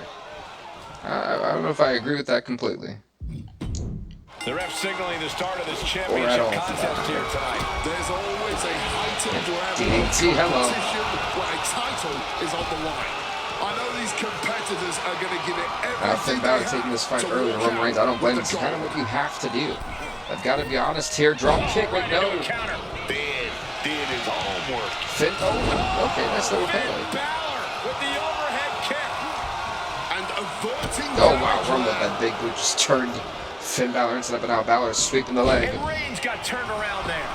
I don't know if I agree with that completely. The ref signaling the start of this championship contest here tonight. There's always a heightened level DDT, of hello. competition when a title is on the line. I know these competitors are going to give it everything Finn Balor taking this fight earlier. Roman Reigns, I don't blame him. It's kind of what you have to do. I've got to be honest here. Drop kick, wait, no. Finn did his homework. Finn, oh, okay, that's the Finn repay. Balor with the overhead kick. and averting. Oh, wow, Roman with that big boot just turned Finn Balor into that, but now Balor is sweeping the leg. And Reigns got turned around there.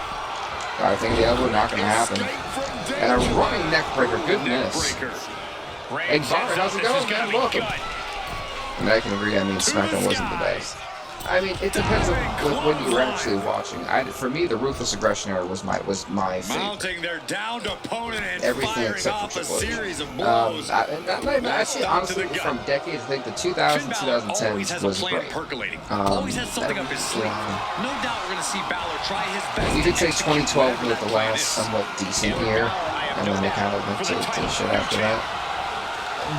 I think the elbow not going to happen. And a running neck breaker, good miss. Hey, Byron, how's it going, man? Welcome. And I can agree, I mean, SmackDown wasn't the best. I mean, it depends on when you were actually watching. For me, the Ruthless Aggression era was my favorite. Mounting their downed opponent and Everything firing except off for a Triple H. series of blows. I see, honestly, from decades, I think the 2000s, 2010s was great. Percolating. Always has something up his sleeve. No doubt we're going to see Balor try his best. You could say 2012 was the last somewhat decent year, and then they kind of went to shit after that.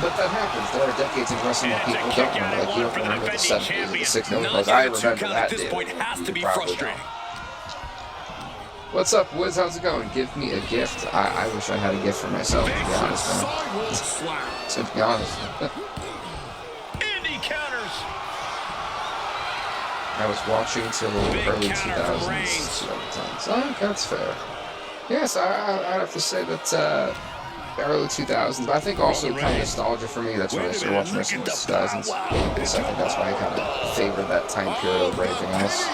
But that happens. There are decades in wrestling that people don't remember. Like, you don't remember the 70s or the 60s. Like, I remember that day. Has to be Probably frustrating. don't. What's up, Wiz? How's it going? Give me a gift. I wish I had a gift for myself, to be honest, man. To be honest. Indy counters. I was watching till early 2000s. So, that's fair. Yes, I'd have to say that early 2000s, but I think also kind of nostalgia for me. That's when I started watching wrestling in the 2000s. So I think that's why I kind of favored that time period over anything else.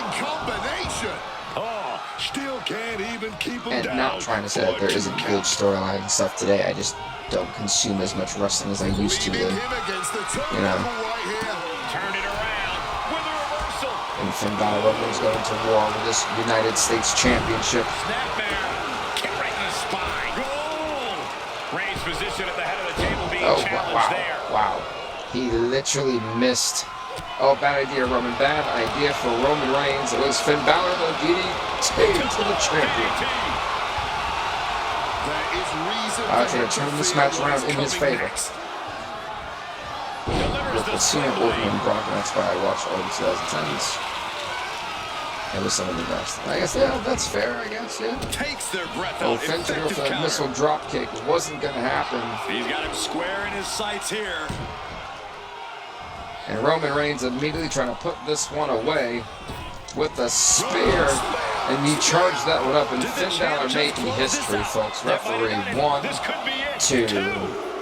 Still can't even keep him And down. not trying to say that there isn't good storyline and stuff today. I just don't consume as much wrestling as I used to. You know. Turn it around with a reversal. And Finn Balor is going to war with this United States Championship. Snapmare. Kick right in the spine. Goal. Reigns' position at the head of the table being challenged there. Wow. He literally missed. Oh, bad idea, Roman. Bad idea for Roman Reigns. It was Finn Balor, the DDT to the champion. I'm going to turn this match around in his favor. With the Cena Orton and Brock, that's why I watched all the 2010s. It was some of the best. I guess, yeah, that's fair, I guess, yeah. Takes their breath Oh, out. Finn to go for that missile drop kick. It wasn't going to happen. He's got him square in his sights here. And Roman Reigns immediately trying to put this one away with a spear. And he charged that one up. And Finn Balor making history, folks. Referee 1, 2.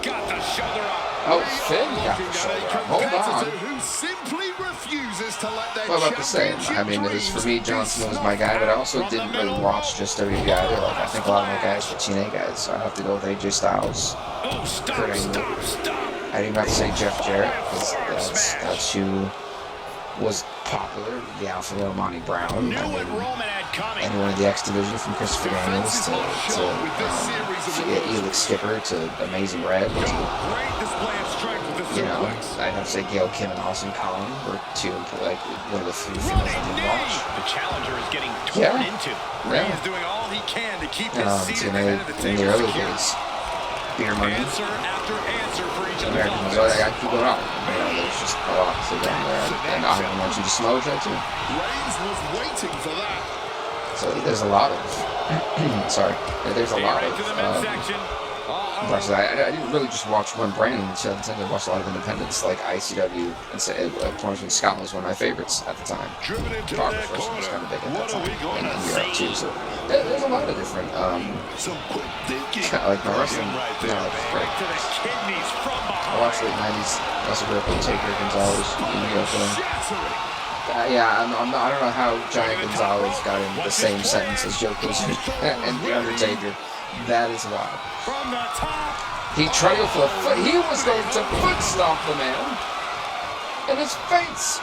Got the shoulder up. Oh, Finn got the shoulder up. Hold on. Who simply refuses to let their What about the same? I mean, it was for me, John Cena was my guy, but I also didn't really watch just WWE either. Like, I think a lot of my guys were TNA guys, so I have to go with AJ Styles. Oh, stop. I didn't have to say Jeff Jarrett, because that's who was popular. The Alpha Male Monty Brown. I mean, anyone in the X Division from Christopher Daniels to Elix Skipper to Amazing Red to, you know, I'd have to say Gail Kim and Awesome Kong were two, like, one of the few females I did watch. The challenger is getting torn into. He's doing all he can to keep his seat at the head of the in table the early secure. days. Beer money. Answer after answer for each of the American was like, I keep going on. You know, there's just a lot to go there. And I want you to smudge that too. Reigns was waiting for that. So there's a lot of, sorry, there's a lot of, I didn't really just watch one brand in the 2010s. I watched a lot of independents, like ICW, and Promotion Scotland was one of my favorites at the time. Progress Wrestling was kind of big at that time, and in Europe too. So there's a lot of different, like my wrestling, you know, like great. I watched late 90s, Wrestle Group with Taker, Gonzalez, yeah, I don't know how Giant Gonzalez got in the same sentence as Joe Cousy and The Undertaker. That is wild. He tried to go for he was going to foot stomp the man in his face.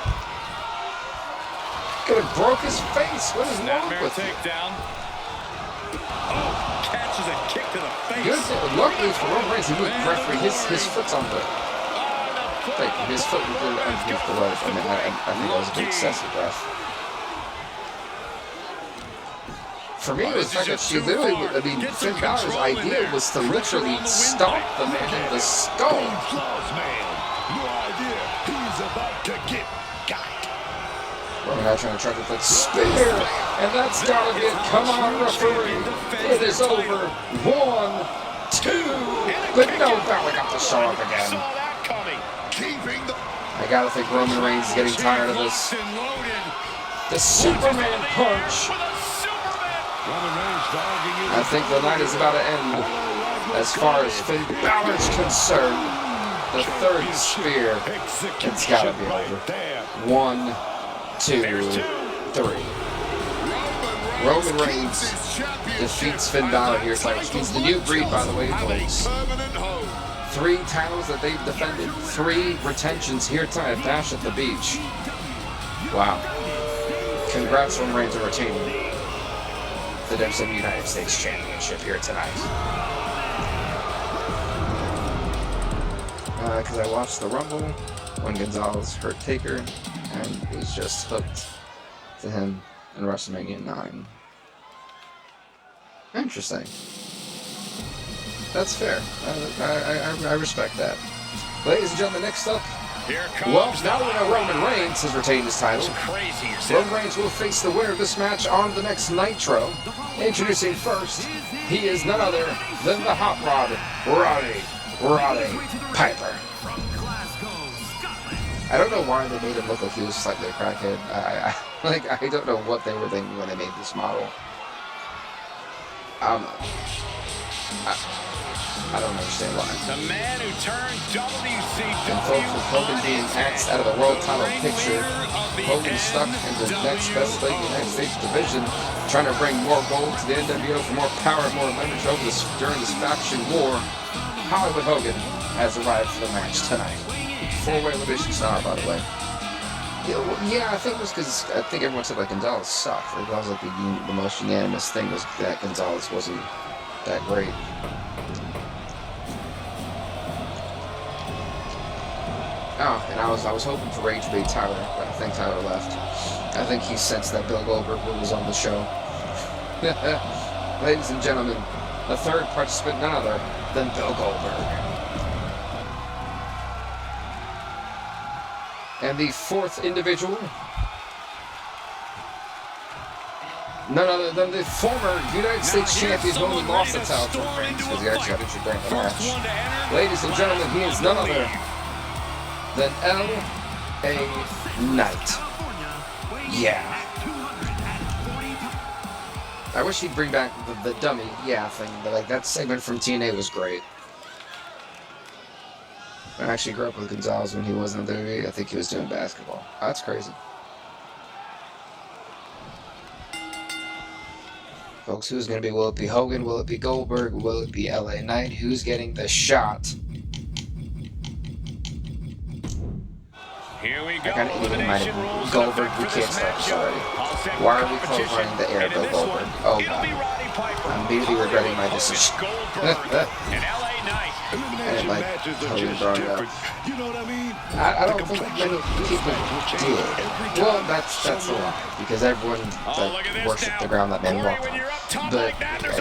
Could have broke his face. What is wrong with you? Oh, catches a kick to the face. Good. Luckily for Roman Reigns, he moved referee. His foot's on the. Like his foot was underneath the leg. I mean, I think that was a bit excessive, ref. For me, it was the fact that she literally, I mean, Finn Balor's idea was to literally stomp the man in the skull. Roman We're not trying to truck with spear, and that's gotta be it. Come on, referee. It is over. 1, 2, but no, Balor got the show up again. I gotta think Roman Reigns is getting tired of this. The Superman punch. I think the night is about to end. As far as Finn Balor's concerned, the third spear, it's gotta be over. 1, 2, 3. Roman Reigns defeats Finn Balor here tonight, which means the new breed, by the way, folks. 3 titles that they've defended, 3 retentions here tonight at Dash at the Beach. Wow. Congrats, Roman Reigns, on retaining the WCW United States Championship here tonight. Because I watched the Rumble when Gonzalez hurt Taker and was just hooked to him in WrestleMania 9. Interesting. That's fair. I respect that. Ladies and gentlemen, next up, well, now we know Roman Reigns has retained his title. Roman Reigns will face the winner of this match on the next Nitro. Introducing first, he is none other than the Hot Rod, Roddy Piper. I don't know why they made him look like he was slightly a crackhead. I don't know what they were thinking when they made this model. I don't understand why. The man who turned WCW. And folks, with Hogan being axed out of the world title picture, Hogan stuck in the next best thing in the United States division, trying to bring more gold to the NWO for more power and more leverage over this during this faction war. Hollywood Hogan has arrived for the match tonight. 4-way elimination style, by the way. Yeah, I think it was because I think everyone said like Gonzalez sucked. Like, that was like the most unanimous thing was that Gonzalez wasn't that great. Oh, and I was hoping for Rage Bait Tyler, but I think Tyler left. I think he sensed that Bill Goldberg was on the show. Ladies and gentlemen, the third participant, none other than Bill Goldberg. And the fourth individual, none other than the former United States champion who only lost the title to Reigns because he actually got injured during the match. Ladies and gentlemen, he is none other than L.A. Knight. Yeah. I wish he'd bring back the dummy yeah thing, but like that segment from TNA was great. I actually grew up with Gonzalez when he wasn't in WWE. I think he was doing basketball. Oh, that's crazy. Folks, who's going to be? Will it be Hogan? Will it be Goldberg? Will it be LA Knight? Who's getting the shot? Here we go. I kind of reminded Goldberg, we can't start this already. Why are we close-running the air, Bill Goldberg? Oh, God. I'm immediately regretting my decision. I didn't like how you brought it up. I don't think many people did. Well, that's a lie, because everyone worshipped the ground that man walked on. But,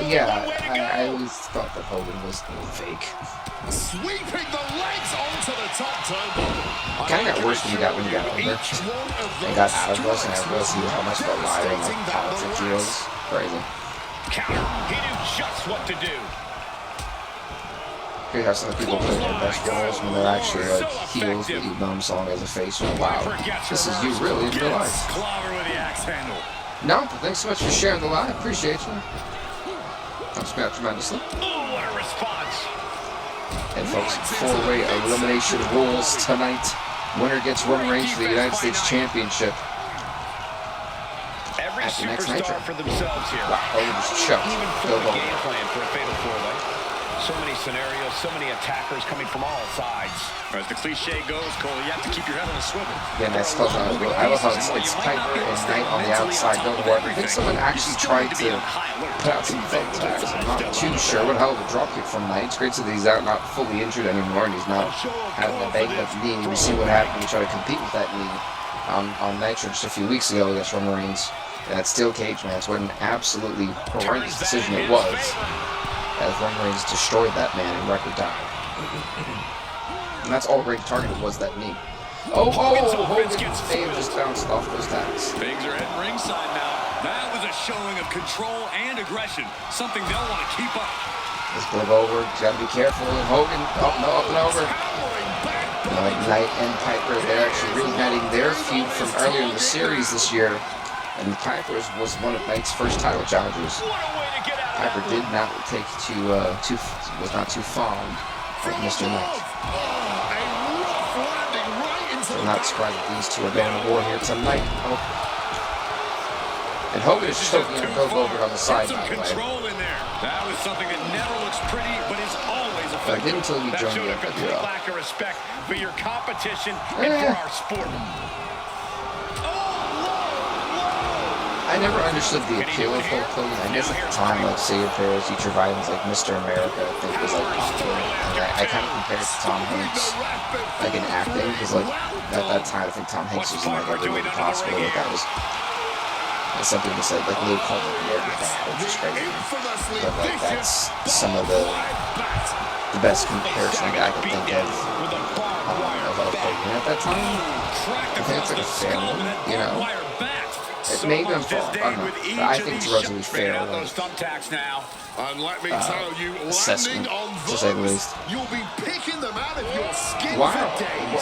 yeah, I always thought that Hogan was fake. Sweeping the legs onto the top turnbuckle. Kind of got worse when you got older. And got out of us, and I realized how much of a liar and like politics he was. Crazy. Counter. He knew just what to do. Here's how some people play their best roles when they're actually like heels, but you know them song as a face. Wow, this is you really in real life. No, but thanks so much for sharing the live. Appreciate you. Helps me out tremendously. Oh, what a response. And folks, 4-way elimination rules tonight. Winner gets Roman Reigns for the United States Championship. Every at the next Nitro. for themselves here. Wow, Hogan just choked. Even for Bill the game Goldberg. plan for a fatal 4-way. So many scenarios, so many attackers coming from all sides. As the cliche goes, Cole, you have to keep your head on a swivel. Yeah, nice close on it. I love how it's Piper and Knight on the outside going to work. I think someone actually tried to put out some thumb tags. I'm not too sure what hell of a dropkick from Knight. It's great that he's out, not fully injured anymore, and he's not having a banged up knee. We see what happened when he tried to compete with that knee on Nitro just a few weeks ago against Roman Reigns. That steel cage match, what an absolutely horrendous decision it was, as Roman Reigns destroyed that man in record time. And that's all Ray targeted was that knee. Hogan may have just bounced off those tacks. Things are heading ringside now. That was a showing of control and aggression, something they'll want to keep up. Let's flip over. Got to be careful. And Hogan, up and over. Knight and Piper, they're actually reigniting their feud from earlier in the series this year. And Piper was one of Knight's first title challengers. Piper did not was not too fond of Mr. Knight. I'm not surprised that these two are going to war here tonight. And Hogan is choking on Goldberg on the side, by the way. That was something that never looks pretty, but is always effective. I didn't until you joined the complete lack of respect for your competition and for our sport. I never understood the appeal of Hulk Hogan. I guess at the time, like, say your prayers, eat your vitamins, like Mr. America, I think was like popular. And I kind of compared it to Tom Hanks, like in acting, because like at that time I think Tom Hanks was in like every movie possible. Like that was something to say, like Luke Coleman compared to that, which is crazy. But like that's some of the best comparison I could think of Hulk Hogan at that time. I think it's like a family, you know. It made them fall. I don't know. But I think it's a relatively fair assessment, to say the least. Wow.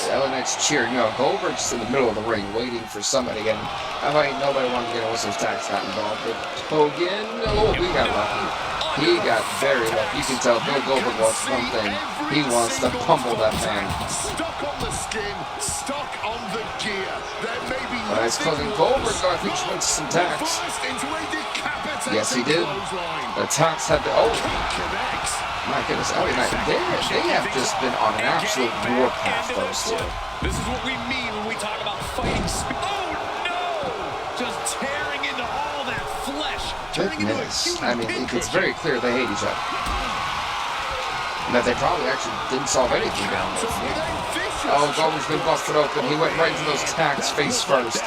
LA Knight's cheering. No, Goldberg's in the middle of the ring waiting for somebody. And I think nobody wanted to get in once those tacks got involved. But Hogan, he got lucky. He got very lucky. You can tell Bill Goldberg wants one thing. He wants to pummel that man. Stuck on the skin, stuck on the gear. But it's closing. Goldberg, I think, just went to some tacks. Yes, he did. The tacks have been. Oh, my goodness. LA Knight, they have just been on an absolute warpath, those two. This is what we mean when we talk about fighting speed. Oh, no! Just tearing into all that flesh. Goodness. I mean, it's very clear they hate each other. And that they probably actually didn't solve anything down there. Oh, Goldberg's been busted open. He went right into those tacks face first.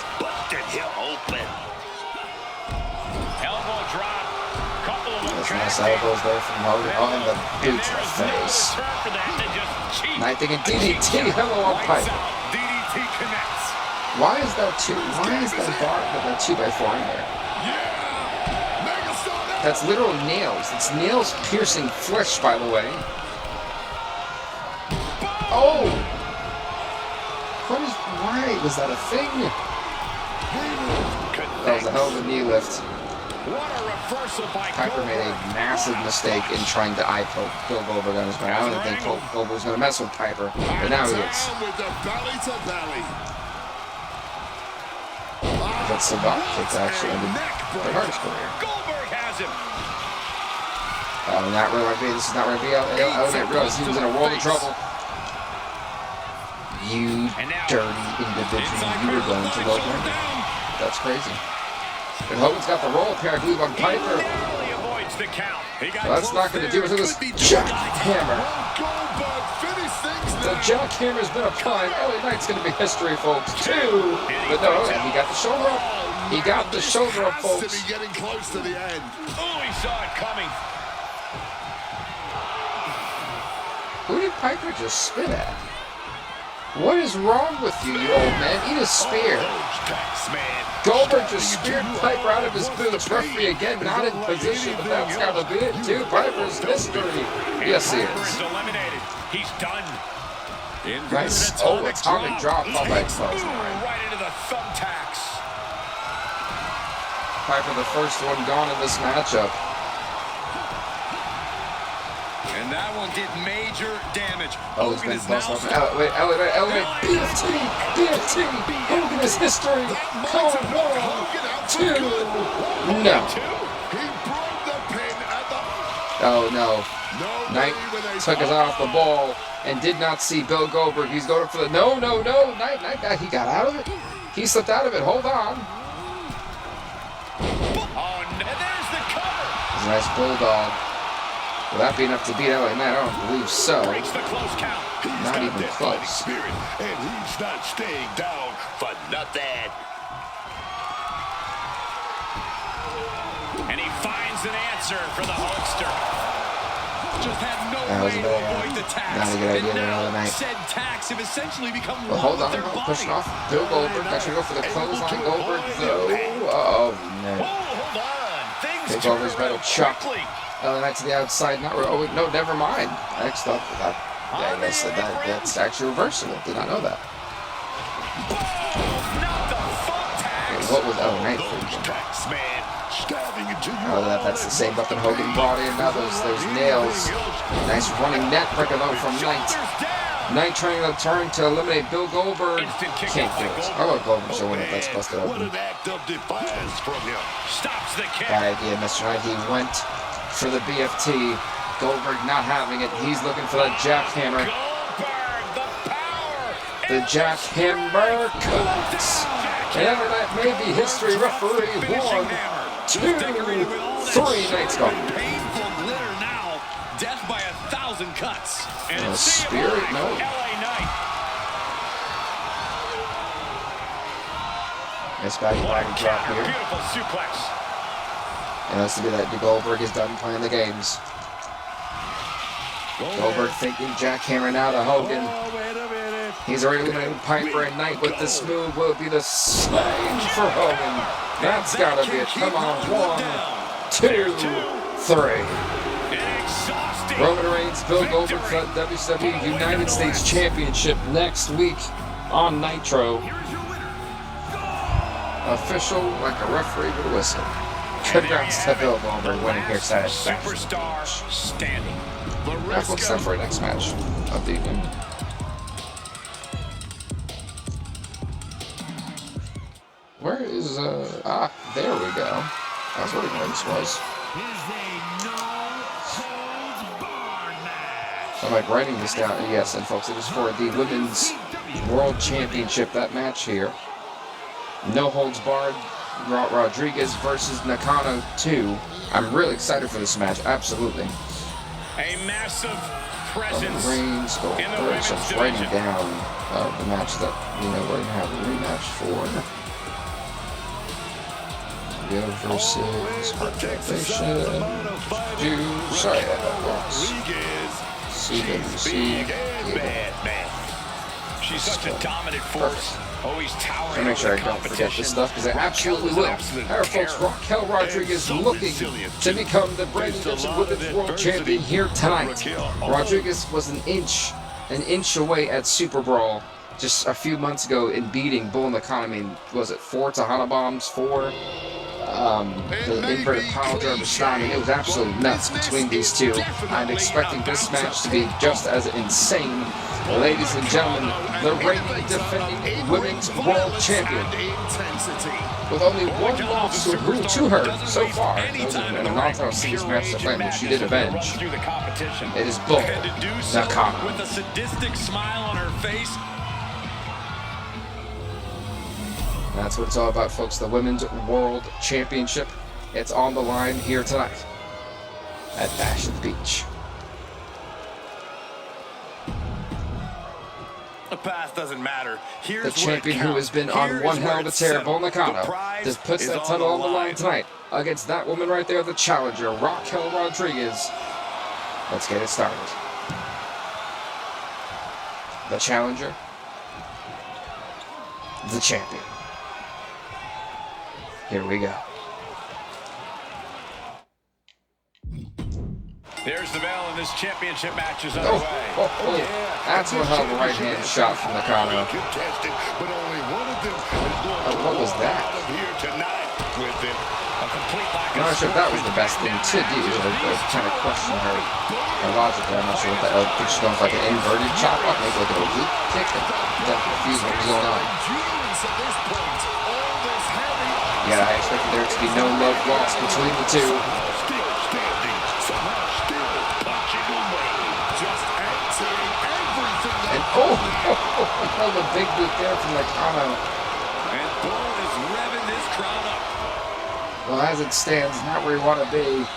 Elbow drop. Couple of There's nice elbows there from Hogan. Oh, and the boot to the face. Knight thinking DDT. Hello on Piper. DDT connects. Why is that bar with that 2x4 in there? That's literal nails. It's nails piercing flesh, by the way. Oh! Why was that a thing? That was a hell of a knee lift. Piper made a massive mistake in trying to eye poke Bill Goldberg on his back. I don't even think Goldberg was going to mess with Piper, but now he is. That's the bot kick actually ended Bret Hart's career. Not where it might be. This is not where it might be. I didn't realize he was in a world of trouble. You dirty individual. You were going to Goldberg. That's crazy. And Hogan's got the roll up here, I believe, on Piper. Well, that's not going to do it. Look at this jackhammer. The jackhammer's been applied. LA Knight's going to be history, folks, too. But no, he got the shoulder up. He got the shoulder up, folks. Getting close to the end. Oh, he saw it coming. Who did Piper just spit at? What is wrong with you, you old man? Eat a spear. Goldberg just speared Piper out of his boots. Referee again not in position, but that's got to be it, too. Piper's history. Yes, he is. He's done. Nice. Oh, atomic drop. All right, close. Right into the thumbtacks. Piper, the first one gone in this matchup. And that one did major damage. Oh, he's been busted open. Elevate. BFT. Hogan is history. Code 1, 2. No. Oh, no. Knight took his eye off the ball and did not see Bill Goldberg. He's going for the... No. Knight, he got out of it. He slipped out of it. Hold on. Oh, and there's the cover. It's a nice bulldog. Will that be enough to beat LA Knight? I don't believe so. Not even close. And he's not staying down for nothing. And he finds an answer for the Hulkster. Just had no That was way to avoid the tax. not a good idea there all night. Said tax have essentially become But one hold on, with their body. pushing off. Bill Goldberg, got to go for the clothesline. Goldberg, though. Oh, no. Hold on. Things Bill turn Goldberg's better around chuck. quickly. LA Knight to the outside. Not no, never mind. Next up, I guess that's actually reversible. Did not know that. Not the full tax. Okay, what was LA Knight for? Oh, that's the same weapon Hogan brought in. Now those nails. Nice running net breaker though from Knight. Knight trying to turn to eliminate Bill Goldberg. Can't do it. I love Goldberg showing it. That's busted open. Stops the kick. Bad idea, Mr. Knight. He went for the BFT. Goldberg not having it. He's looking for that jackhammer. Goldberg, the power. The jackhammer comes. And that may be history. Referee 1, 2, 3. Knight's gone. Painful glitter now. Death by 1,000 cuts. And A spirit, no. LA Knight. Nice body drop here. Beautiful suplex. And that's to be that Goldberg is done playing the games. Goldberg thinking jackhammer now to Hogan. He's already eliminated Piper, and Knight with this move will be the slam for Hogan. That's gotta be it. Come on, 1, 2, 3. Roman Reigns, Bill Goldberg for the WCW United States Championship next week on Nitro. Official like a referee with a whistle. Congrats to Bill Goldberg winning here tonight. Superstar standing. That looks time for our next match of the evening. Where is, there we go. I was wondering where this was. I'm like writing this down. Yes, and folks, it is for the Women's World Championship, that match here. No holds barred. Rodriguez versus Nakano 2. I'm really excited for this match, absolutely. A massive presence Reigns, Goldberg, so I'm writing down the match that we're going to have a rematch for. Yo versus Hart Foundation. Sorry, that was CWC. She's such a dominant force. Always towering. So make sure I don't forget this stuff, because I absolutely will. Our folks, Raquel Rodriguez looking to become the brand new Women's World Champion here tonight. Rodriguez was an inch away at Super Brawl just a few months ago in beating Bull Nakano. I mean, was it 4 Tahana bombs, 4? The inverted power driver style. I mean, it was absolutely nuts between these two. I'm expecting this match to be just as insane. Ladies and gentlemen, the reigning defending Women's World Champion, with only one loss to her so far, and a non-title singles match to win, which she did avenge. It is Bull Nakano. With a sadistic smile on her face. That's what it's all about, folks. The Women's World Championship. It's on the line here tonight at Bash at the Beach. The past doesn't matter. Here's the champion who has been on one hell of a tear, Bull Nakano, just puts that title on the line tonight against that woman right there, the challenger, Raquel Rodriguez. Let's get it started. The challenger, the champion. Here we go. There's the bell, and this championship match is underway. That's one hell of a right-hand shot from Nakano. What was that? I'm not sure if that was the best thing to do. I kind of question her logic there. I'm not sure what that. I think she's going for like an inverted chop up, maybe like a oblique kick. I'm confused what was going on. Yeah, I expected there to be no love lost between the two. And the big boot there from Nakano. And Bull is revving this crowd up. Well, as it stands, not where you want to be.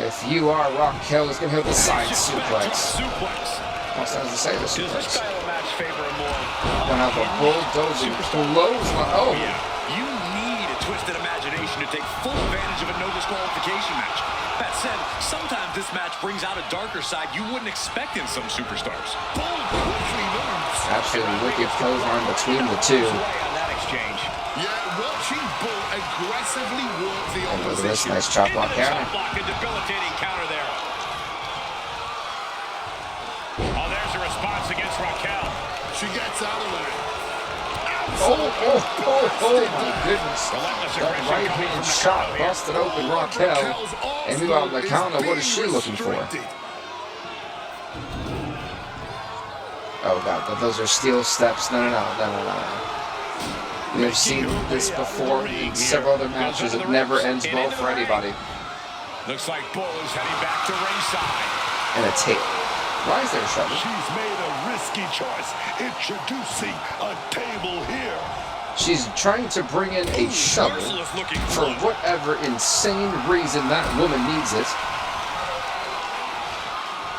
If you are Raquel, is going to hit the side suplex. What's that to say, the suplex? Does this style of match favor a more? Gonna have a bulldozing close. Oh. Yeah. You need a twisted imagination to take full advantage of a no disqualification match. That said, sometimes this match brings out a darker side you wouldn't expect in some superstars. Bull quickly moves. Absolutely wicked clothesline between the two. On that exchange. Yeah, watching Bull aggressively work the And look at this opposition. nice chop block Into the counter. chop block, a debilitating counter there. Oh, there's a response against Raquel. She gets out of there. Oh my goodness. That right hand shot busted open Raquel. And meanwhile, Nakano, what is she looking for? Oh god, those are steel steps. No. We have seen this before in several other matches. It never ends well for anybody. Looks like Bull is heading back to ringside. And a tape. Why is there a shovel? She's made a risky choice, introducing a table here. She's trying to bring in a shovel for whatever insane reason that woman needs it.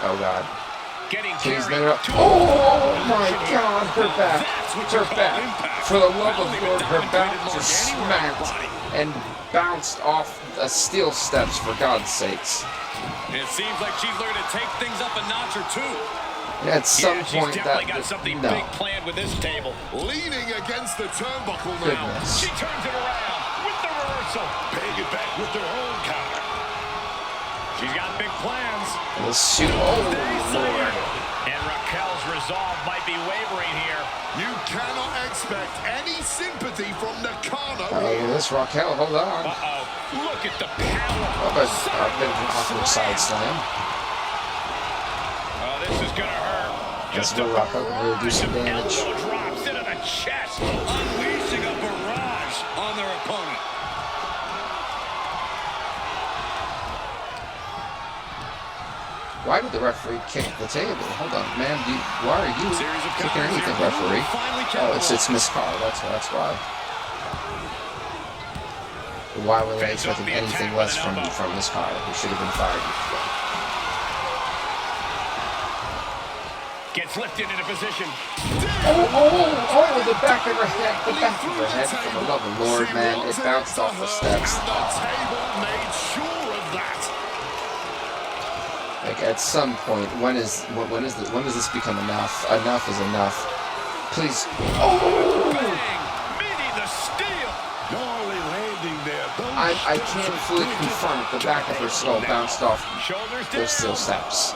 Oh god. Please let her up. Oh my god, her back. Her back. For the love of Lord, her back just smacked and bounced off the steel steps, for God's sakes. It seems like she's learned to take things up a notch or two. At some point, she's definitely got something big planned with this table. Leaning against the turnbuckle now. Goodness. She turns it around with the reversal. Paying it back with their own counter. She's got big plans. The suit. Oh Lord. And Raquel's resolve might be wavering here. You cannot expect any sympathy from Nakano. Oh, this Raquel, hold on. Uh-oh. Look at the power. Oh, but a bit of an awkward side slam. Oh, this is going to hurt. That's where Raquel can really do some damage. Elbow drops into the chest, unleashing a barrage on their opponent. Why did the referee kick the table? Hold on, man. Why are you kicking anything, referee? Oh, it's Miss Carr. That's why. Why were they expecting anything less from Miss Carr? He should have been fired. Gets lifted into position. Oh, the back of her head. The back of her head. For the love of the Lord, man. It bounced off the steps. And the table made sure of that. Like, at some point, when does this become enough? Enough is enough. Please. Oh! Bang! Meeting the steel. Gnarly landing there. I can't fully confirm that the back of her skull bounced off Shoulders those steel down. steps.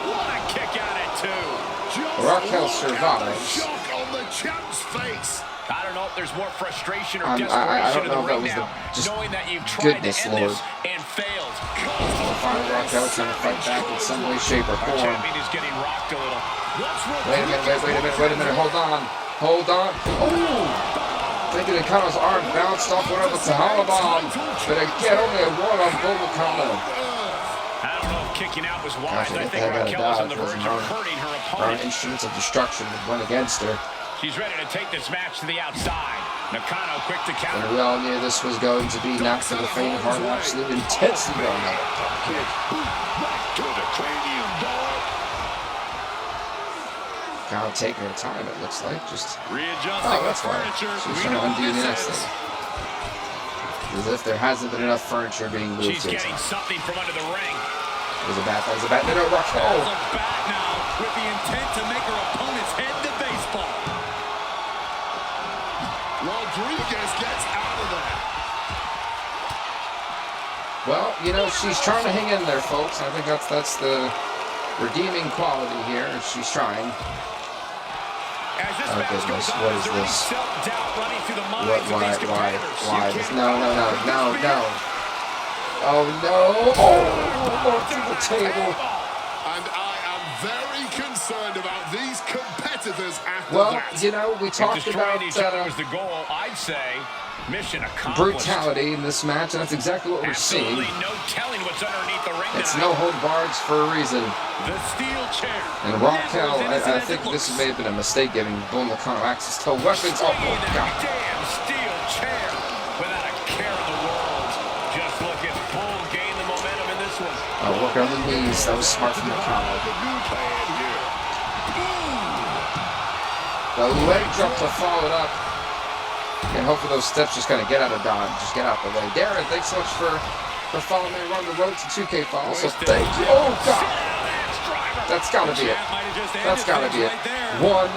What a kick out at two. Raquel survives. Shock on the champ's face. I don't know if there's more frustration or I desperation don't know in the if that ring was now, just knowing that you've tried goodness, to end Lord. this and failed. Finally, Raquel trying to fight back in some way, shape, or Our form. champion is getting rocked a little. Wait a minute. Hold on. Oh! Thinking Nakano's arm bounced off whatever the Tahana bomb. But again, only a one on Bull Nakano. I don't know if kicking out was wise. I Gosh, think that Raquel is on the dodge verge was of hurting her Our opponent. instruments of destruction went against her. She's ready to take this match to the outside. Nakano quick to counter. And we all knew this was going to be not for the faint of heart. Absolute intensity going on. To the cranium dog. Kind of taking her time, it looks like. Just Readjusting that's why. She's trying to undo the next thing. As if there hasn't been enough furniture being moved She's here. getting something from under the ring. There's a bat. No, Raquel. There's a bat now with the intent to make her opponent's head to baseball. Rodriguez gets out of there. Well, you know, she's trying to hang in there, folks. I think that's the redeeming quality here. She's trying. As this Oh, match goodness. goes on, What is there will be this? self-doubt running through the minds What? of these competitors. Why? You can't No. Oh, no. Oh, to the table. And I am very concerned about these competitors after Well, that. you know, we If talked destroying about each other was the goal, I'd say mission accomplished. brutality in this match, and that's exactly what we're seeing. Absolutely no telling what's underneath the ring It's tonight. no hold barge for a reason. The steel chair. And Raquel, I think this may have been a mistake giving Bull Nakano access to weapons. Oh, Swinging that God. damn steel chair without a care in the world. Just look at Bull gain the momentum in this one. Oh, working on the knees. That was smart from Nakano. The new plan here. The leg drop to follow it up. And hopefully those steps just kind of get out of dodge. Just get out the way. Darren, thanks so much for for following me around the road to 2K files. So thank you. Oh, God. That's got to be it. That's got to be it. 1,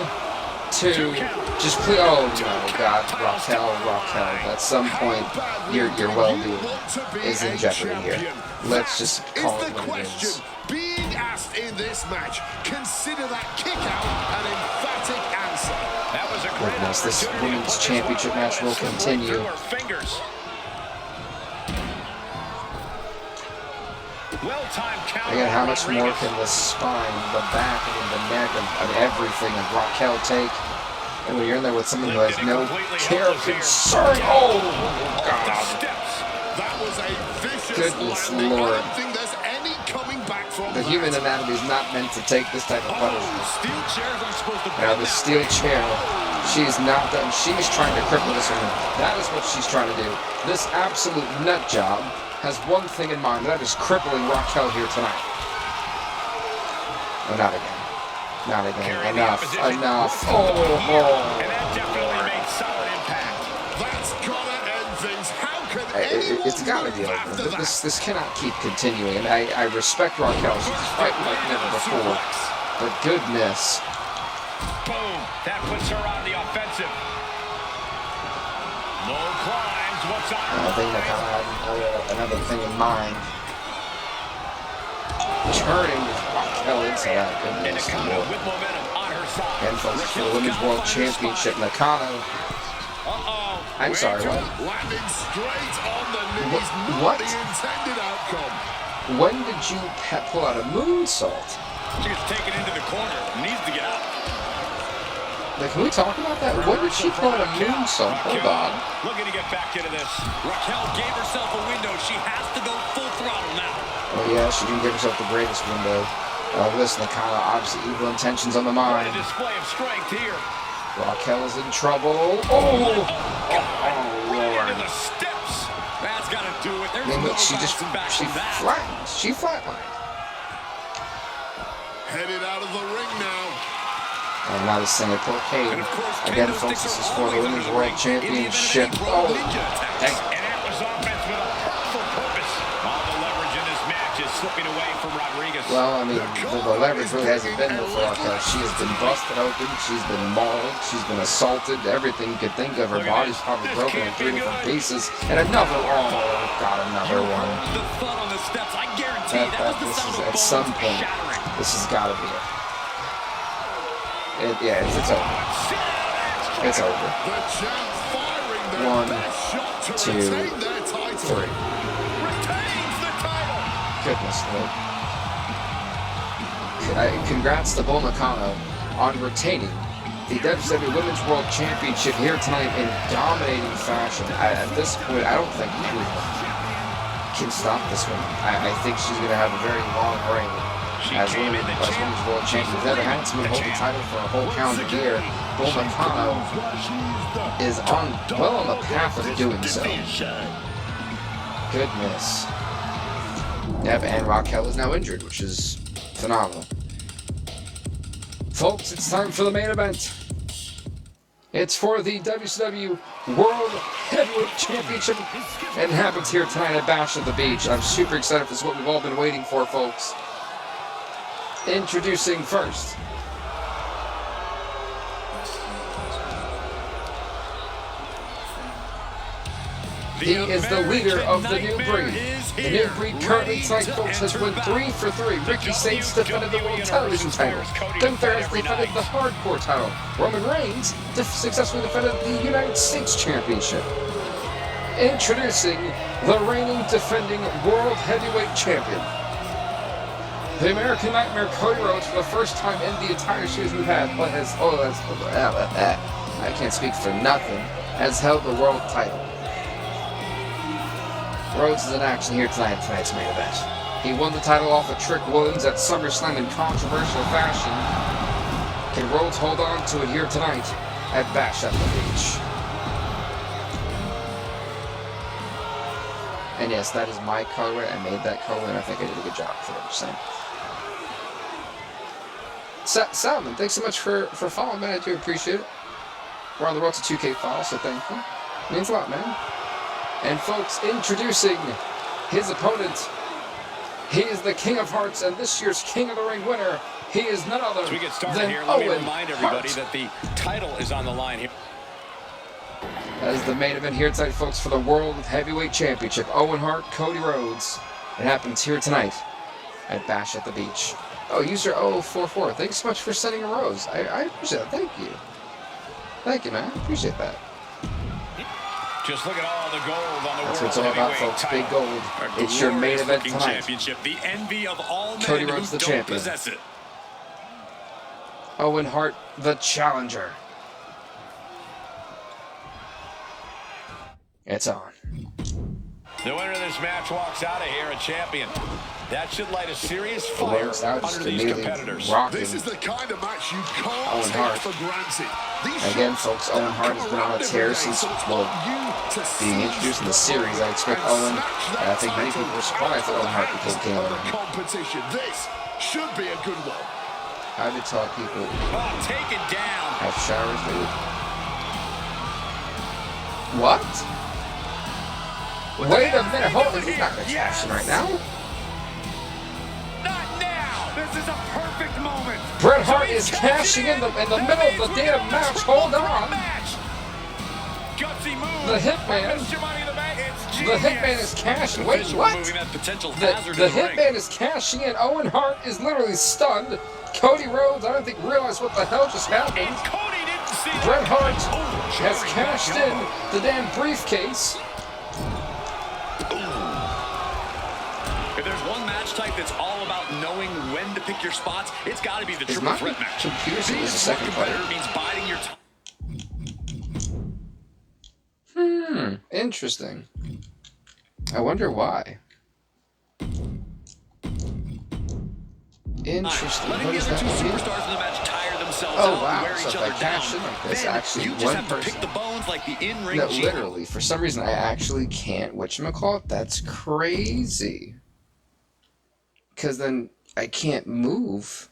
2. Just please. Oh, no, God. Raquel. At some point, your well-being is in jeopardy here. Let's just call it what it is. Being asked in this match, consider that kick out an emphatic answer. That was a great Goodness, this women's championship match will continue. Again, how much more can the spine, the back, and the neck, and everything of Raquel take? And when you're in there with someone who has no care or concern, oh, God. That was a vicious Goodness landing. Lord. I don't think there's any coming back from The human anatomy is not meant to take this type of punishment. Steel chairs are supposed to Now, the steel chair, she's not done. She's trying to cripple this woman. That is what she's trying to do. This absolute nut job has one thing in mind. That is crippling Raquel here tonight. Oh, not again. Not again. Enough. Oh. And that definitely made solid impact. That's gonna end things. How can anyone It's got to be live over. after that? This cannot keep continuing. And I respect Raquel. She's fighting like never before. But goodness. Boom. That puts her on the offensive. Low climbs. What's on I think I kind of had another thing in mind. Turning Raquel into that. Goodness. Nakano with momentum on her side. And folks, for the Women's World Championship, Nakano. I'm sorry, what? Landing straight on the knees. What? Not the intended outcome. When did you pull out a moonsault? She gets taken into the corner. Needs to get out. Like, can we talk about that? When did she pull out a moonsault? Hold on. Looking to get back into this. Raquel gave herself a window. She has to go full throttle now. Oh yeah, she didn't give herself the greatest window. This Nakano, obviously evil intentions on the What a mind. display of strength here. Raquel is in trouble. Oh, Right Lord. into the steps. That's got to do it. I There's mean, no look, she bouncing back from that. flattened. She flatlined. Headed out of the ring now. And now this thing at Porcade. Again, folks, this is for the Women's World Championship. Oh, dang. And that was offense with a hurtful purpose. All the leverage in this match is slipping away from Rodriguez. Well, I mean, the leverage really hasn't been there for Raquel. She has been busted open. She's been mauled. She's been assaulted. Everything you could think of. Her body's probably broken in 3 different pieces. And another, oh, God, another one. The thud on the steps. I guarantee that was the sound of At bones some point, shattering. this has got to be it. Yeah, it's over. It's over. The champ firing their 1, best shot to 2, retain their title. 3. Retains the title. Goodness, Lord. Congrats to Bull Nakano on retaining the WCW Women's World Championship here tonight in dominating fashion. At this point, I don't think anyone can stop this one. I think she's going to have a very long reign as Women's World Champion. She's never had someone hold the title for a whole calendar year. Bull Nakano is on the path of doing so. Goodness. Yep, and Raquel is now injured, which is phenomenal. Folks, it's time for the main event. It's for the WCW World Heavyweight Championship and happens here tonight at Bash at the Beach. I'm super excited. This is what we've all been waiting for, folks. Introducing first. He is the leader of the new breed. The new breed currently tonight, folks, has won 3 for 3. Ricky Saints defended the World Television title. Gunther has defended the Hardcore title. Roman Reigns successfully defended the United States Championship. Introducing the reigning defending World Heavyweight Champion. The American Nightmare Cody Rhodes, for the first time in the entire series we've had, I can't speak for nothing, has held the world title. Rhodes is in action here tonight in tonight's main event. He won the title off of Trick Williams at SummerSlam in controversial fashion. Can Rhodes hold on to it here tonight at Bash at the Beach? And yes, that is my color. I made that color, and I think I did a good job for it. Just saying. Salmon, thanks so much for following, man. I do appreciate it. We're on the road to 2K files, so thank you. Means a lot, man. And folks, introducing His opponent, he is the King of Hearts and this year's King of the Ring winner. He is none other As we get started than here, let me Owen remind everybody Hart. that the title is on the line here. That is the main event here tonight, folks, for the World Heavyweight Championship. Owen Hart, Cody Rhodes. It happens here tonight at Bash at the Beach. Oh, user 0044. Thanks so much for sending a rose. I appreciate it. Thank you. Thank you, man. I appreciate that. Just look at all the gold on the That's World what it's all about, Heavyweight folks. title. Big gold. A It's your main event glorious-looking tonight. championship, the envy of all men Cody who Rhodes, the don't champion. possess it. Owen Hart, the challenger. It's on. The winner of this match walks out of here a champion. That should light a serious fire Rhodes out just under these immediately competitors. rocking. This is the kind of match you can't Owen take Hart. for granted. These Again, shots folks, Owen don't Hart come has been on a around tear every day, since, so it's well, want you to being seize introduced in the that series. I expect and Owen, snatch and that I think many title people were surprised that out of Owen the Hart hands became King of of the the Ring. competition. This should be a good one. I would tell people Oh, take it down. have showers, dude. What? Wait a minute, hold on, he's not gonna cash in right now. Not now. This is a perfect moment. Bret Hart is cashing in the middle of the damn match. Hold on. Gutsy move. The Hitman. Mr. Money in the Bank. It's The genius. Hitman is cashing. Wait, Official what? moving that potential The hazard in the ring. Hitman is cashing in. Owen Hart is literally stunned. Cody Rhodes, I don't think realized what the hell just happened. And Cody didn't see Bret Hart Oh, has jarring cashed back in elbow. the damn briefcase. If there's one match type that's all about knowing when to pick your spots, it's got to be the Is triple my threat match. computer saying Being there's a a second competitor player? means biding your time. Interesting. I wonder why. Interesting. Letting What the does other that two mean? superstars in the match tire themselves Oh, out wow. and wear So each if other I cash down. in like this, Then actually you just one have to pick person- the bones like the in-ring No, Gable. literally. For some reason, I actually can't whatchamacallit. That's crazy. Because then I can't move.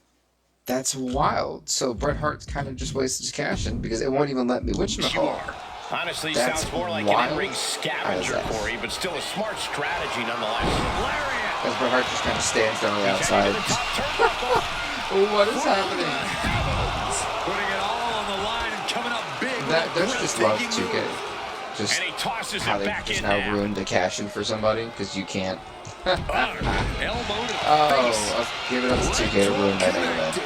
That's wild. So Bret Hart kind of just wasted his cash in because it won't even let me You whatchamacallit. are. Honestly, That's sounds more like wild. an in-ring scavenger, How is that? Corey, but still a smart strategy nonetheless. Lariat. Because Bret Hart just kind of stands there on the outside. Heading to the top turnbuckle. What is happening? Putting it all on the line and coming up big. That with a don't just love breathtaking 2K. move. Just And he tosses how it they back just in now now. ruined the cash in for somebody because you can't. Elbow to the face. Oh, I'll give it up to 2K to ruin that main event.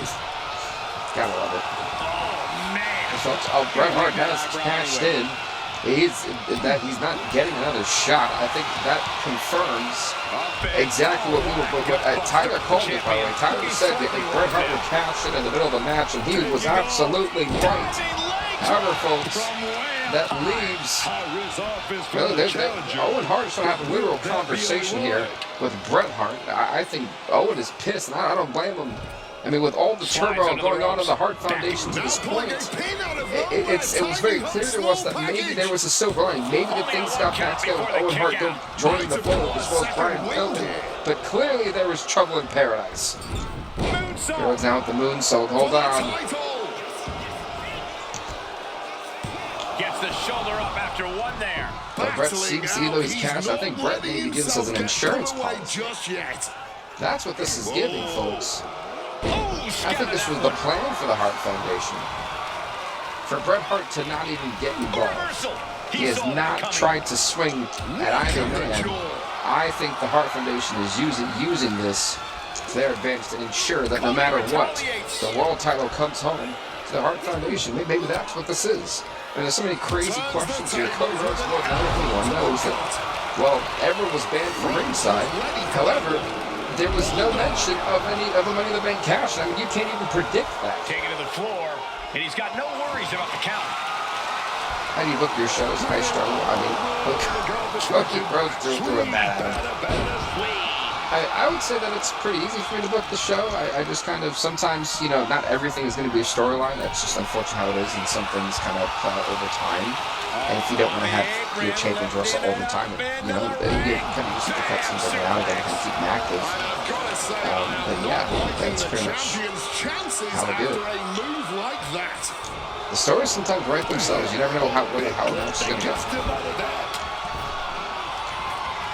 Gotta love it. Oh, man. So, Bret Hart has cashed in. He's not getting another shot. I think that confirms exactly what we were. Tyler called it, by the way. Tyler said that Bret Hart would cash in the middle of the match, and he was absolutely right. However, folks, that leaves. Owen Hart is going to have a literal conversation here with Bret Hart. I think Owen is pissed, and I don't blame him. I mean, with all the turmoil going on in the Hart Foundation to this point, it was very clear to us that maybe there was a silver lining. Maybe the things got back together with Owen Hart joining the fold as well as Brian Pillman. But clearly there was trouble in paradise. Rhodes now with the moonsault. Hold on. Gets the shoulder up after one there. But Bret seems, even though he's cashed, I think Bret maybe gives this as an insurance policy. That's what this is giving, folks. I think this was the plan for the Hart Foundation. For Bret Hart to not even get involved. He has not tried to swing at either man. I think the Hart Foundation is using this to their advantage to ensure that no matter what, the world title comes home to the Hart Foundation. Maybe that's what this is. And there's so many crazy questions here. Cody Rhodes more than anyone knows that, well, everyone was banned from ringside. However, there was no mention of any of the Money in the Bank cash. I mean, you can't even predict that. Taking to the floor, and he's got no worries about the count. How do you book your shows? I struggle. I mean, Cody Rhodes threw a bad at him. I would say that it's pretty easy for me to book the show. I just kind of, sometimes, you know, not everything is going to be a storyline. That's just unfortunate how it is, and some things kind of play out over time. And if you don't want to have your champions wrestle all the time, you know, you kind of just have to cut some every now and then and keep them active. But yeah, that's pretty much how I do it. The stories sometimes write themselves. You never know how a match is going to go.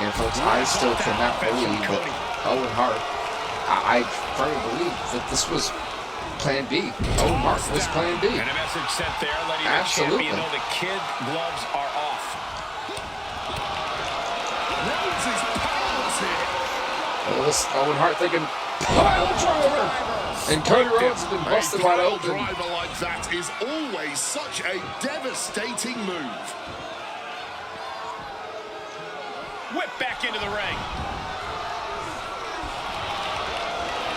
And folks, I still cannot believe that Owen Hart, I firmly believe that this was Plan B. Owen Hart was Plan B. And a message sent there letting the champion know the kid gloves are off. Rhodes is powerless here. Well, this Owen Hart thinking, pile driver! And Cody Rhodes has been busted wide open. A driver like that is always such a devastating move. Whip back into the ring.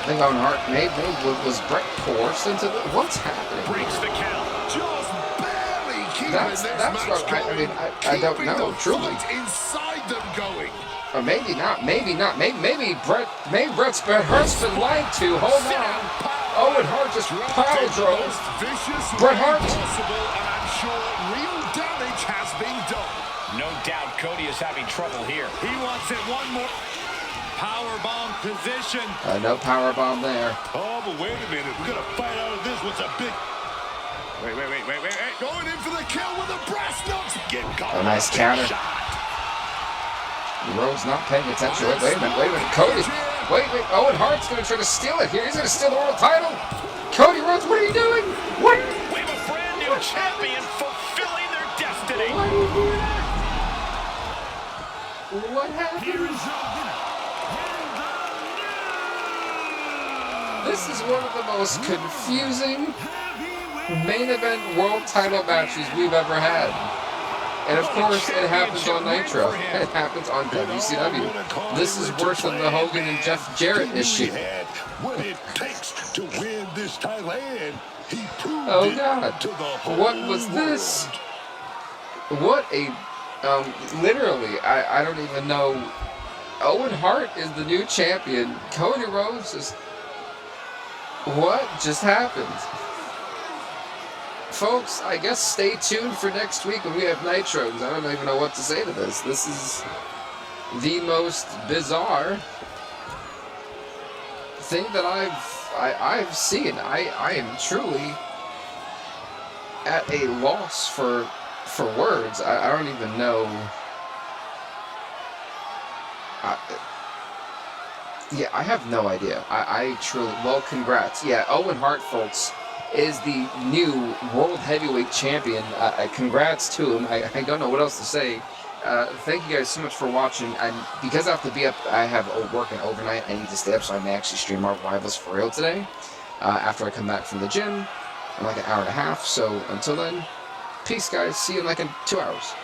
I think Owen Hart maybe was Brett forced into the... What's happening? Breaks the count. Just barely keeping That's what I don't know, truly. Inside them going. Or maybe not. Maybe Brett's been lied to. Hold on. Owen Hart just pile drove Bret Hart. Possible, and I'm sure real damage has been done. No doubt Cody is having trouble here. He wants it one more. Powerbomb position. No powerbomb there. Oh, but wait a minute. We're going to fight out of this. What's a big... Wait. Going in for the kill with the brass knucks. Get caught. A nice counter. Rhodes not paying attention. Wait a minute. Cody. Wait. Owen Hart's going to try to steal it here. He's going to steal the world title. Cody Rhodes, what are you doing? What? We have a brand new champion fulfilling their destiny. Why do you do that? What happened? This is one of the most confusing main event world title matches we've ever had. And of course, it happens on Nitro. It happens on WCW. This is worse than the Hogan and Jeff Jarrett issue. What it takes to win this title, and he proved Oh God! to the whole What was this? What a literally, I don't even know. Owen Hart is the new champion. Cody Rhodes is... What just happened? Folks, I guess stay tuned for next week when we have Nitros. I don't even know what to say to this. This is the most bizarre thing that I've seen. I am truly at a loss for words. I don't even know. Yeah, I have no idea. I truly... Well, congrats. Yeah, Owen Hart, folks, is the new World Heavyweight Champion. Congrats to him. I don't know what else to say. Thank you guys so much for watching. And because I have to be up, I have working overnight. I need to stay up, so I may actually stream our rivals for real today. After I come back from the gym in like an hour and a half. So until then, peace, guys. See you in like 2 hours.